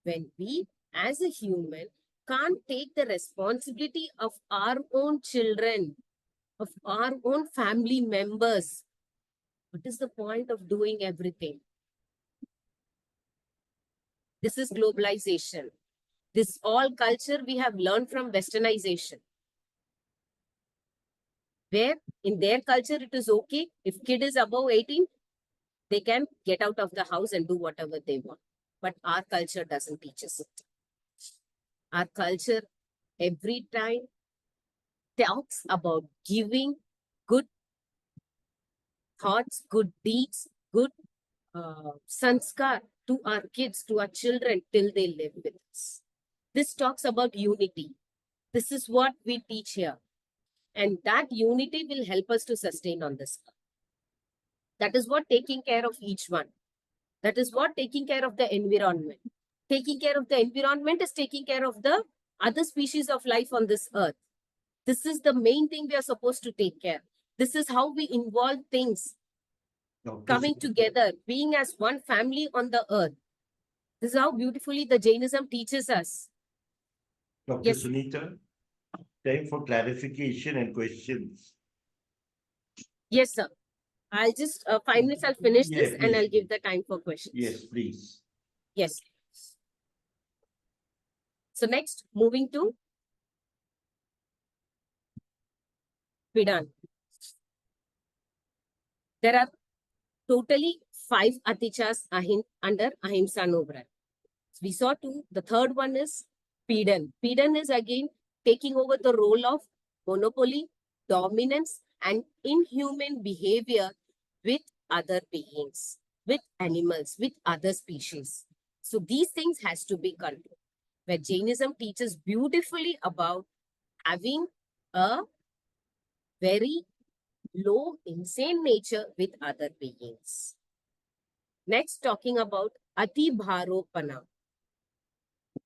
When we, as a human, can't take the responsibility of our own children, of our own family members, what is the point of doing everything? This is globalization. This all culture we have learned from westernization. Where in their culture it is okay, if kid is above 18, they can get out of the house and do whatever they want. But our culture doesn't teach us it. Our culture every time talks about giving good thoughts, good deeds, good sanskar to our kids, to our children till they live with us. This talks about unity. This is what we teach here. And that unity will help us to sustain on this earth. That is what taking care of each one. That is what taking care of the environment. Taking care of the environment is taking care of the other species of life on this earth. This is the main thing we are supposed to take care. This is how we involve things coming together, being as one family on the earth. This is how beautifully the Jainism teaches us. Dr. Yes. Sunitha, time for clarification and questions. Yes, sir. I'll just 5 minutes, I'll finish this and I'll give the time for questions. Yes, please. Yes. So next, moving to Pidan. There are totally 5 atichas under Ahimsa no. We saw 2. The third one is Pidan. Pidan is again taking over the role of monopoly, dominance, and inhuman behavior with other beings, with animals, with other species. So these things has to be controlled. Where Jainism teaches beautifully about having a very low, insane nature with other beings. Next, talking about Ati Bharopana,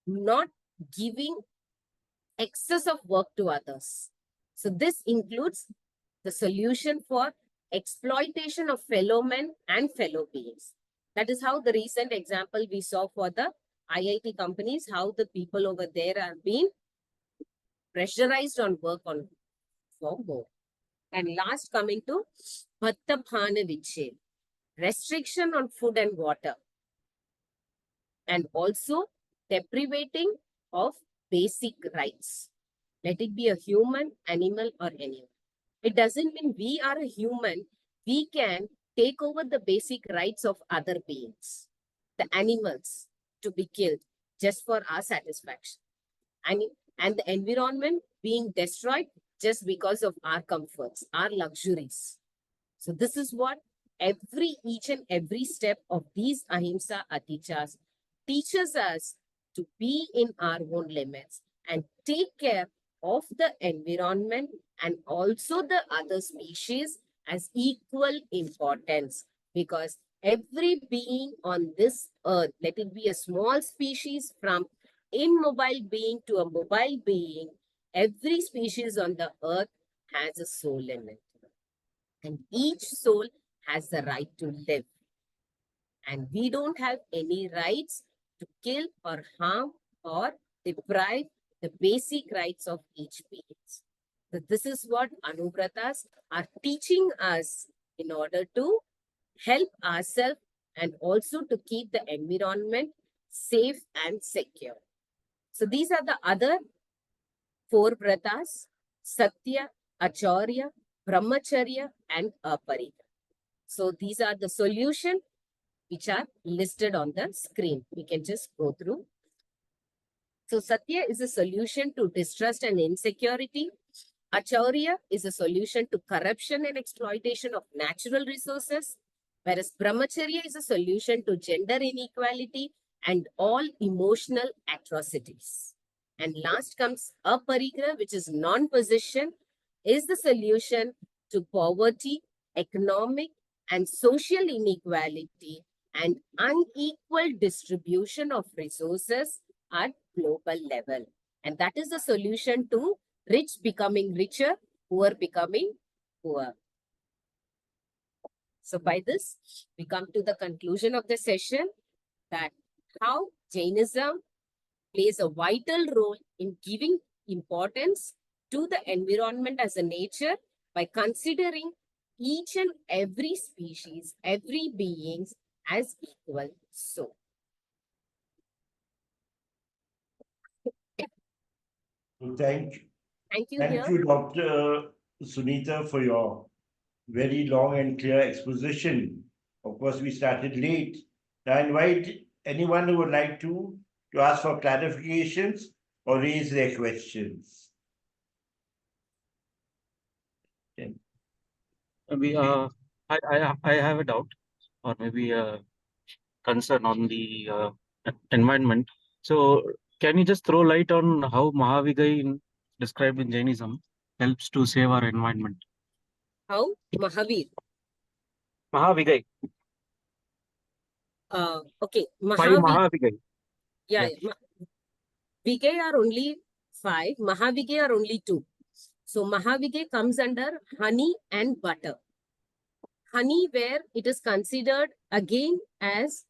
not giving excess of work to others. So this includes the solution for exploitation of fellow men and fellow beings. That is how the recent example we saw for the IIT companies, how the people over there are being pressurized on work on for more. And last, coming to Bhattapana Viched, restriction on food and water, and also deprivating of basic rights. Let it be a human, animal, or anyone. It doesn't mean we are a human. We can take over the basic rights of other beings, the animals, to be killed just for our satisfaction. And the environment being destroyed just because of our comforts, our luxuries. So this is what each and every step of these Ahimsa Atichas teaches us to be in our own limits and take care of the environment and also the other species as equal importance, because every being on this earth, let it be a small species from immobile being to a mobile being, every species on the earth has a soul in it. And each soul has the right to live. And we don't have any rights to kill or harm or deprive the basic rights of each being. So this is what Anubratas are teaching us in order to help ourselves and also to keep the environment safe and secure. So these are the other 4 vratas: Satya, Acharya, Brahmacharya, and Aparita. So these are the solution which are listed on the screen. We can just go through. So Satya is a solution to distrust and insecurity. Acharya is a solution to corruption and exploitation of natural resources, whereas Brahmacharya is a solution to gender inequality and all emotional atrocities. And last comes Aparigraha, which is non-possession, is the solution to poverty, economic and social inequality and unequal distribution of resources at global level. And that is the solution to rich becoming richer, poor becoming poor. So by this, we come to the conclusion of the session that how Jainism plays a vital role in giving importance to the environment as a nature by considering each and every species, every beings as equal soul. Thank you. Thank you, Dr. Sunitha, for your very long and clear exposition. Of course, we started late. I invite anyone who would like to ask for clarifications or raise their questions. Maybe I have a doubt or maybe a concern on the environment. So can you just throw light on how Mahavigai described in Jainism helps to save our environment? How? Mahavir. Mahavigai. Okay. Five Mahavigai. Yeah. Vigai are only 5. Mahavigai are only 2. So Mahavigai comes under honey and butter. Honey, where it is considered again as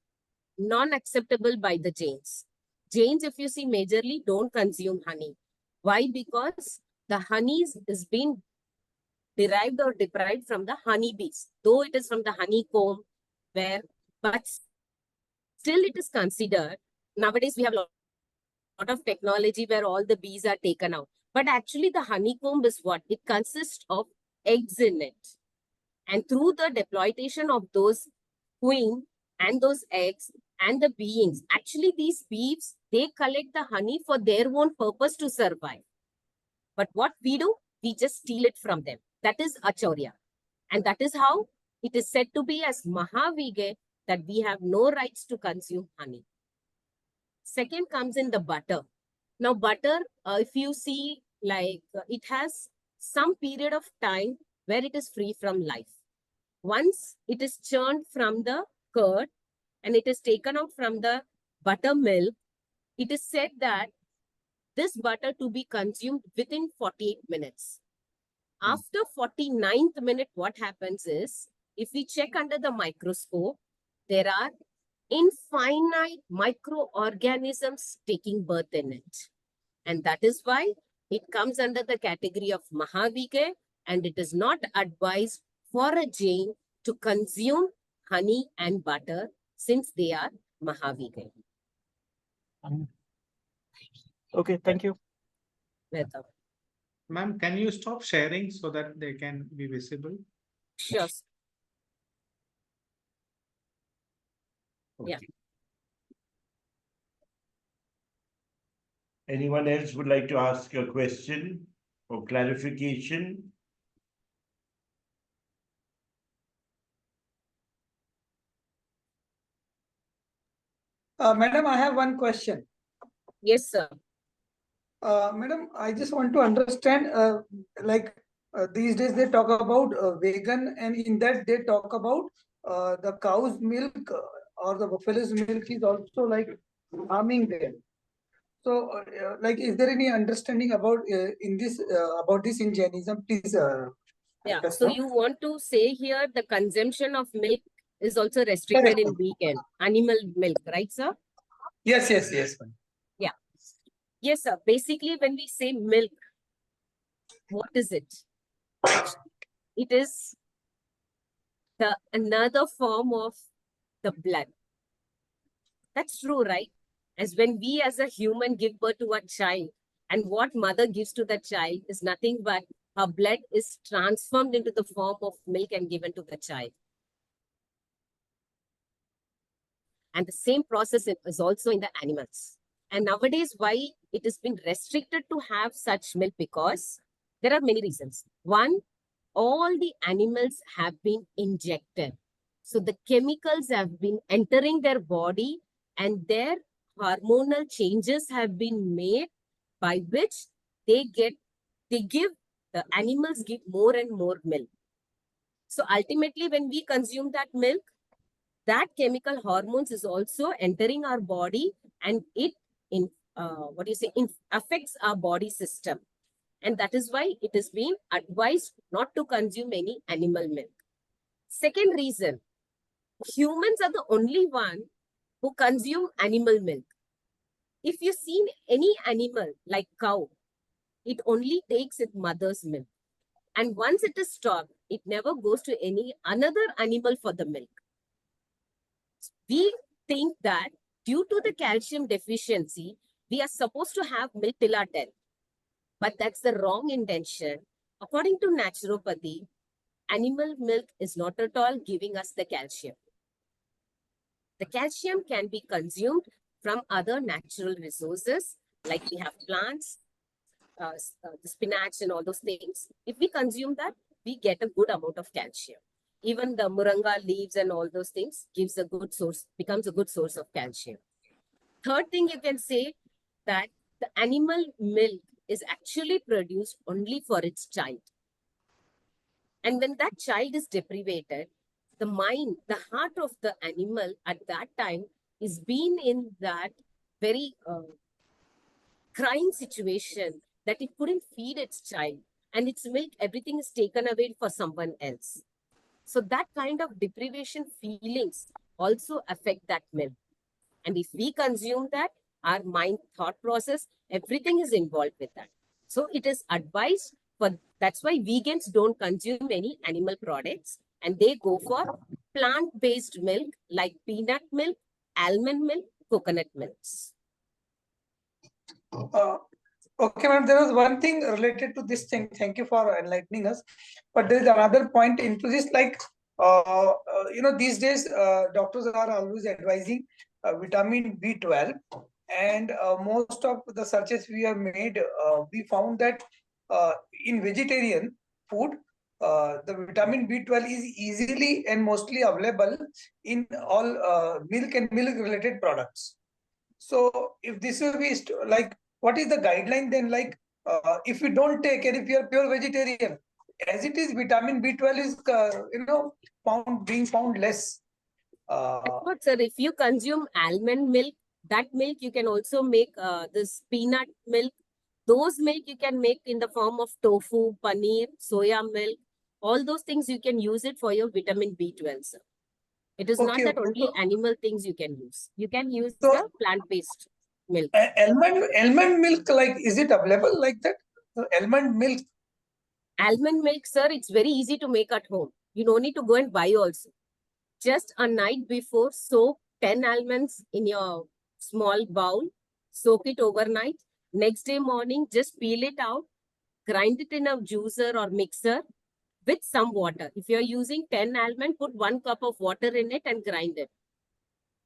non-acceptable by the Jains. Jains, if you see majorly, don't consume honey. Why? Because the honey is being derived or deprived from the honeybees, though it is from the honeycomb, but still it is considered. Nowadays, we have a lot of technology where all the bees are taken out. But actually, the honeycomb is what? It consists of eggs in it. And through the deployation of those queen and those eggs and the beings, actually these bees, they collect the honey for their own purpose to survive. But what we do, we just steal it from them. That is Acharya. And that is how it is said to be as Mahavige, that we have no rights to consume honey. Second comes in the butter. Now, butter, if you see, like it has some period of time where it is free from life. Once it is churned from the curd and it is taken out from the buttermilk, it is said that this butter to be consumed within 48 minutes. After 49th minute, what happens is, if we check under the microscope, there are infinite microorganisms taking birth in it. And that is why it comes under the category of Mahavige, and it is not advised for a Jain to consume honey and butter since they are Mahavige. Okay, thank you. Welcome. Ma'am, can you stop sharing so that they can be visible? Sure. Yeah. Anyone else would like to ask a question or clarification? Madam, I have one question. Yes, sir. Madam, I just want to understand, these days they talk about vegan, and in that they talk about the cow's milk or the buffalo's milk is also like harming them. So, is there any understanding about this in Jainism? Please. Yeah. let us So know. you want to say here the consumption of milk is also restricted in vegan animal milk, right, sir? Yes, yes, yes. Yeah. Yes, sir. Basically, when we say milk, what is it? It is the another form of the blood. That's true, right? As when we as a human give birth to a child, and what mother gives to the child is nothing but her blood is transformed into the form of milk and given to the child. And the same process is also in the animals. And nowadays, why it has been restricted to have such milk? Because there are many reasons. One, all the animals have been injected. So the chemicals have been entering their body and their hormonal changes have been made by which the animals give more and more milk. So ultimately, when we consume that milk, that chemical hormones is also entering our body and it affects our body system. And that is why it is being advised not to consume any animal milk. Second reason, humans are the only one who consume animal milk. If you see any animal like cow, it only takes its mother's milk. And once it is stopped, it never goes to any another animal for the milk. We think that due to the calcium deficiency, we are supposed to have milk till our death. But that's the wrong intention. According to naturopathy, animal milk is not at all giving us the calcium. The calcium can be consumed from other natural resources, like we have plants, the spinach and all those things. If we consume that, we get a good amount of calcium. Even the moringa leaves and all those things becomes a good source of calcium. Third thing you can say that the animal milk is actually produced only for its child. And when that child is deprivated, the mind, the heart of the animal at that time is being in that very crying situation that it couldn't feed its child and its milk, everything is taken away for someone else. So that kind of deprivation feelings also affect that milk. And if we consume that, our mind thought process, everything is involved with that. So it is advised that's why vegans don't consume any animal products and they go for plant-based milk like peanut milk, almond milk, coconut milks. Okay, ma'am, there was one thing related to this thing. Thank you for enlightening us. But there is another point into this, these days doctors are always advising vitamin B12, and most of the searches we have made, we found that in vegetarian food, the vitamin B12 is easily and mostly available in all milk and milk related products. So if this will be like, what is the guideline then? Like, if you don't take and if you are pure vegetarian, as it is, vitamin B12 is being found less. That's what, sir. If you consume almond milk, that milk you can also make this peanut milk. Those milk you can make in the form of tofu, paneer, soya milk. All those things you can use it for your vitamin B12, sir. It is not Okay, that okay. only animal things you can use. You can use So- the plant-based milk. Almond milk, like, is it available like that? Almond milk. Almond milk, sir, it's very easy to make at home. You don't need to go and buy also. Just a night before, soak 10 almonds in your small bowl, soak it overnight. Next day morning, just peel it out, grind it in a juicer or mixer with some water. If you're using 10 almond, put 1 cup of water in it and grind it.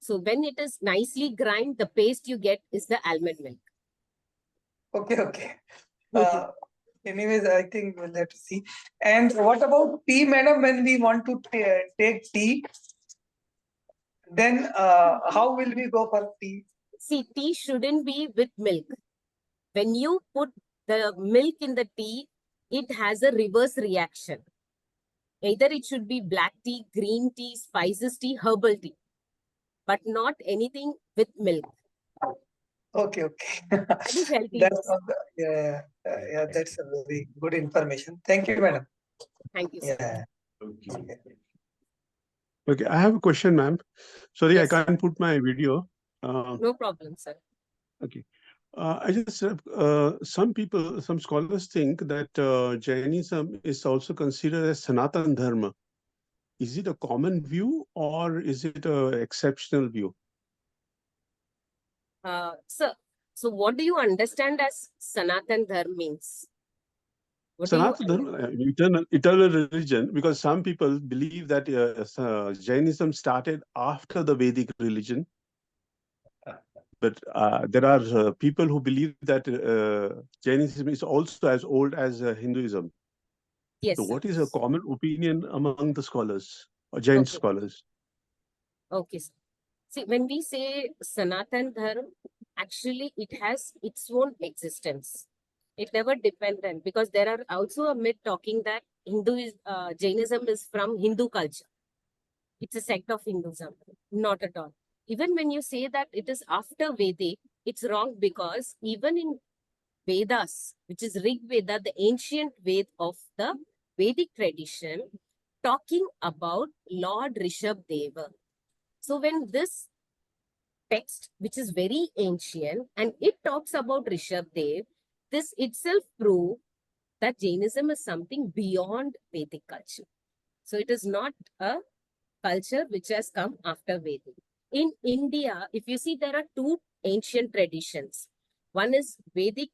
So when it is nicely grind, the paste you get is the almond milk. Okay. Anyways, I think we'll have to see. And what about tea, madam? When we want to take tea, then how will we go for tea? See, tea shouldn't be with milk. When you put the milk in the tea, it has a reverse reaction. Either it should be black tea, green tea, spices tea, herbal tea, but not anything with milk. Okay. That is healthy. That's that's a very good information. Thank you, madam. Thank you, sir. Yeah. Okay. Okay, I have a question, ma'am. Sorry, Yes. I can't put my video. No problem, sir. Okay. I just some people, some scholars think that Jainism is also considered as Sanatan Dharma. Is it a common view or is it an exceptional view? Sir, so what do you understand as Sanatan Dharma means? What do you Sanatana Dharma, eternal religion, because some people believe that Jainism started after the Vedic religion. But there are people who believe that Jainism is also as old as Hinduism. Yes, So sir. what is a common opinion among the scholars, or Jain Okay. scholars? Okay, sir. See, when we say Sanatan Dharma, actually it has its own existence. It never dependent, because there are also a myth talking that Jainism is from Hindu culture. It's a sect of Hinduism. Not at all. Even when you say that it is after Vedic, it's wrong, because even in Vedas, which is Rig Veda, the ancient Ved of the Vedic tradition, talking about Lord Rishabdeva. So when this text, which is very ancient, and it talks about Rishabdev, this itself proves that Jainism is something beyond Vedic culture. So it is not a culture which has come after Vedic. In India, if you see, there are two ancient traditions. One is Vedic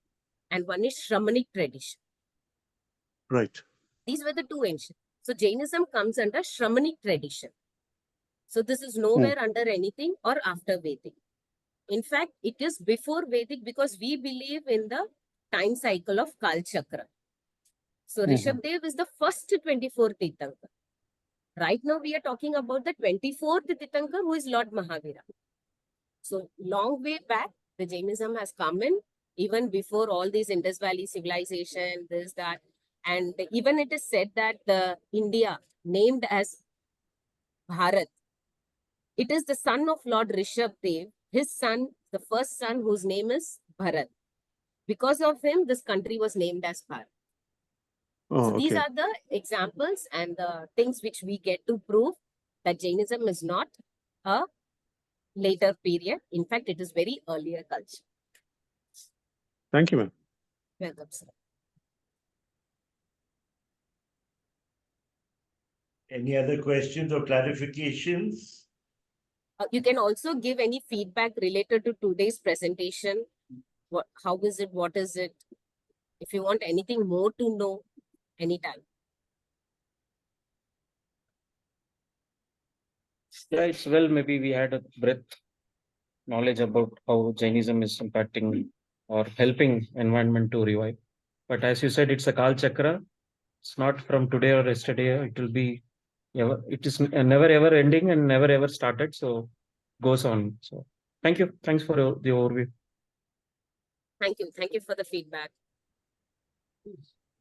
and one is Shramanic tradition. Right. These were the two ancient. So Jainism comes under Shramanic tradition. So this is nowhere under anything or after Vedic. In fact, it is before Vedic, because we believe in the time cycle of Kal Chakra. So Rishabdev is the first 24th Tirthankar. Right now we are talking about the 24th Tirthankar, who is Lord Mahavira. So long way back, the Jainism has come in, even before all these Indus Valley civilization, this, that. And even it is said that the India, named as Bharat, it is the son of Lord Rishabdev, his son, the first son, whose name is Bharat. Because of him, this country was named as Bharat. Oh, So these okay. are the examples and the things which we get to prove that Jainism is not a later period. In fact, it is very earlier culture. Thank you, ma'am. Welcome, sir. Any other questions or clarifications? You can also give any feedback related to today's presentation. How is it? What is it? If you want anything more to know, anytime. Yeah, it's well, maybe we had a breadth knowledge about how Jainism is impacting or helping environment to revive. But as you said, it's a Kal Chakra. It's not from today or yesterday. It will be it is never ever ending and never ever started. So goes on. So thank you. Thanks for the overview. Thank you. Thank you for the feedback.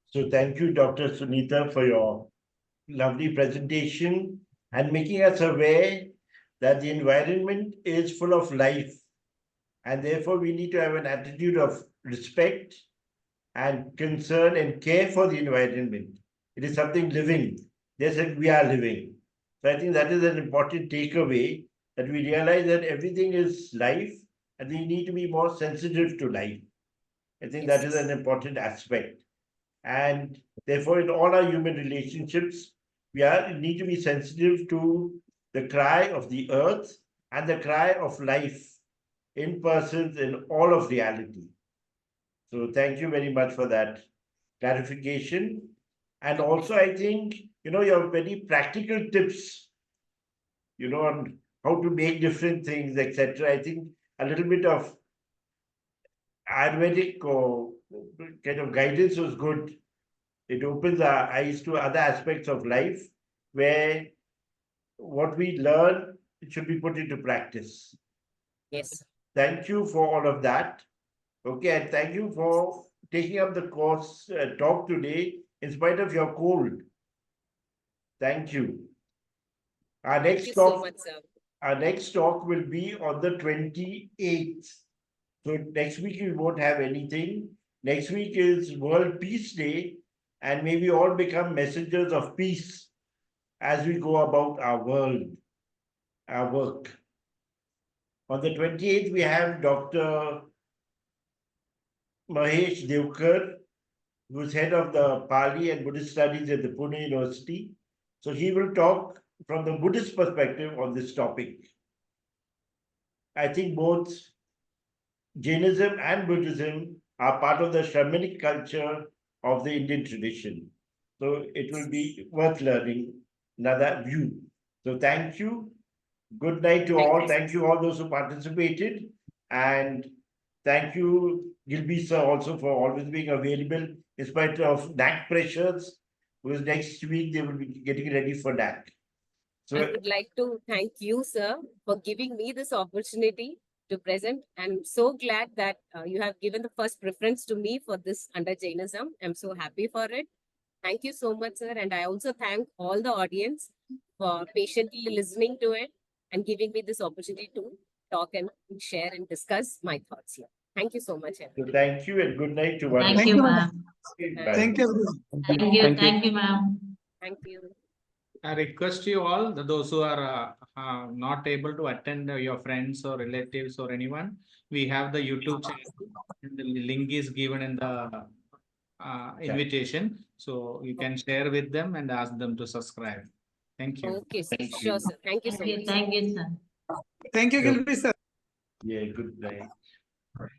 So thank you, Dr. Sunitha, for your lovely presentation and making us aware that the environment is full of life, and therefore we need to have an attitude of respect and concern and care for the environment. It is something living. They said we are living. So I think that is an important takeaway, that we realize that everything is life and we need to be more sensitive to life. I think that is an important aspect. And therefore, in all our human relationships, we need to be sensitive to the cry of the earth and the cry of life in persons in all of reality. So thank you very much for that clarification. And also, I think, your very practical tips, on how to make different things, etc. I think a little bit of Ayurvedic or kind of guidance was good. It opens our eyes to other aspects of life where what we learn, it should be put into practice. Yes. Thank you for all of that. Okay, and thank you for taking up the course talk today in spite of your cold. Thank you. Our Thank next you so talk, much, sir. our next talk will be on the 28th. So next week we won't have anything. Next week is World Peace Day, and may we all become messengers of peace as we go about our world, our work. On the 28th, we have Dr. Mahesh Devkar, who is head of the Pali and Buddhist Studies at the Pune University. So he will talk from the Buddhist perspective on this topic. I think both Jainism and Buddhism are part of the shamanic culture of the Indian tradition. So it will be worth learning another view. So thank you. Good night to all. Thank you all those who participated. And thank you, Gilby sir, also for always being available in spite of NAC pressures, because next week they will be getting ready for NAC. So I would like to thank you, sir, for giving me this opportunity to present. I'm so glad that you have given the first preference to me for this under Jainism. I'm so happy for it. Thank you so much, sir. And I also thank all the audience for patiently listening to it and giving me this opportunity to talk and share and discuss my thoughts here. Thank you so much, everyone. thank you and good night to one. Thank you, ma'am. Thank you, everyone. Thank you, ma'am. Thank you. I request you all, those who are not able to attend, your friends or relatives or anyone, we have the YouTube channel. The link is given in the invitation. So you can share with them and ask them to subscribe. Thank you. Okay, sir. Sure, sir. Thank you so much. Thank you, sir. Thank you, Gilby sir. Yeah, good night.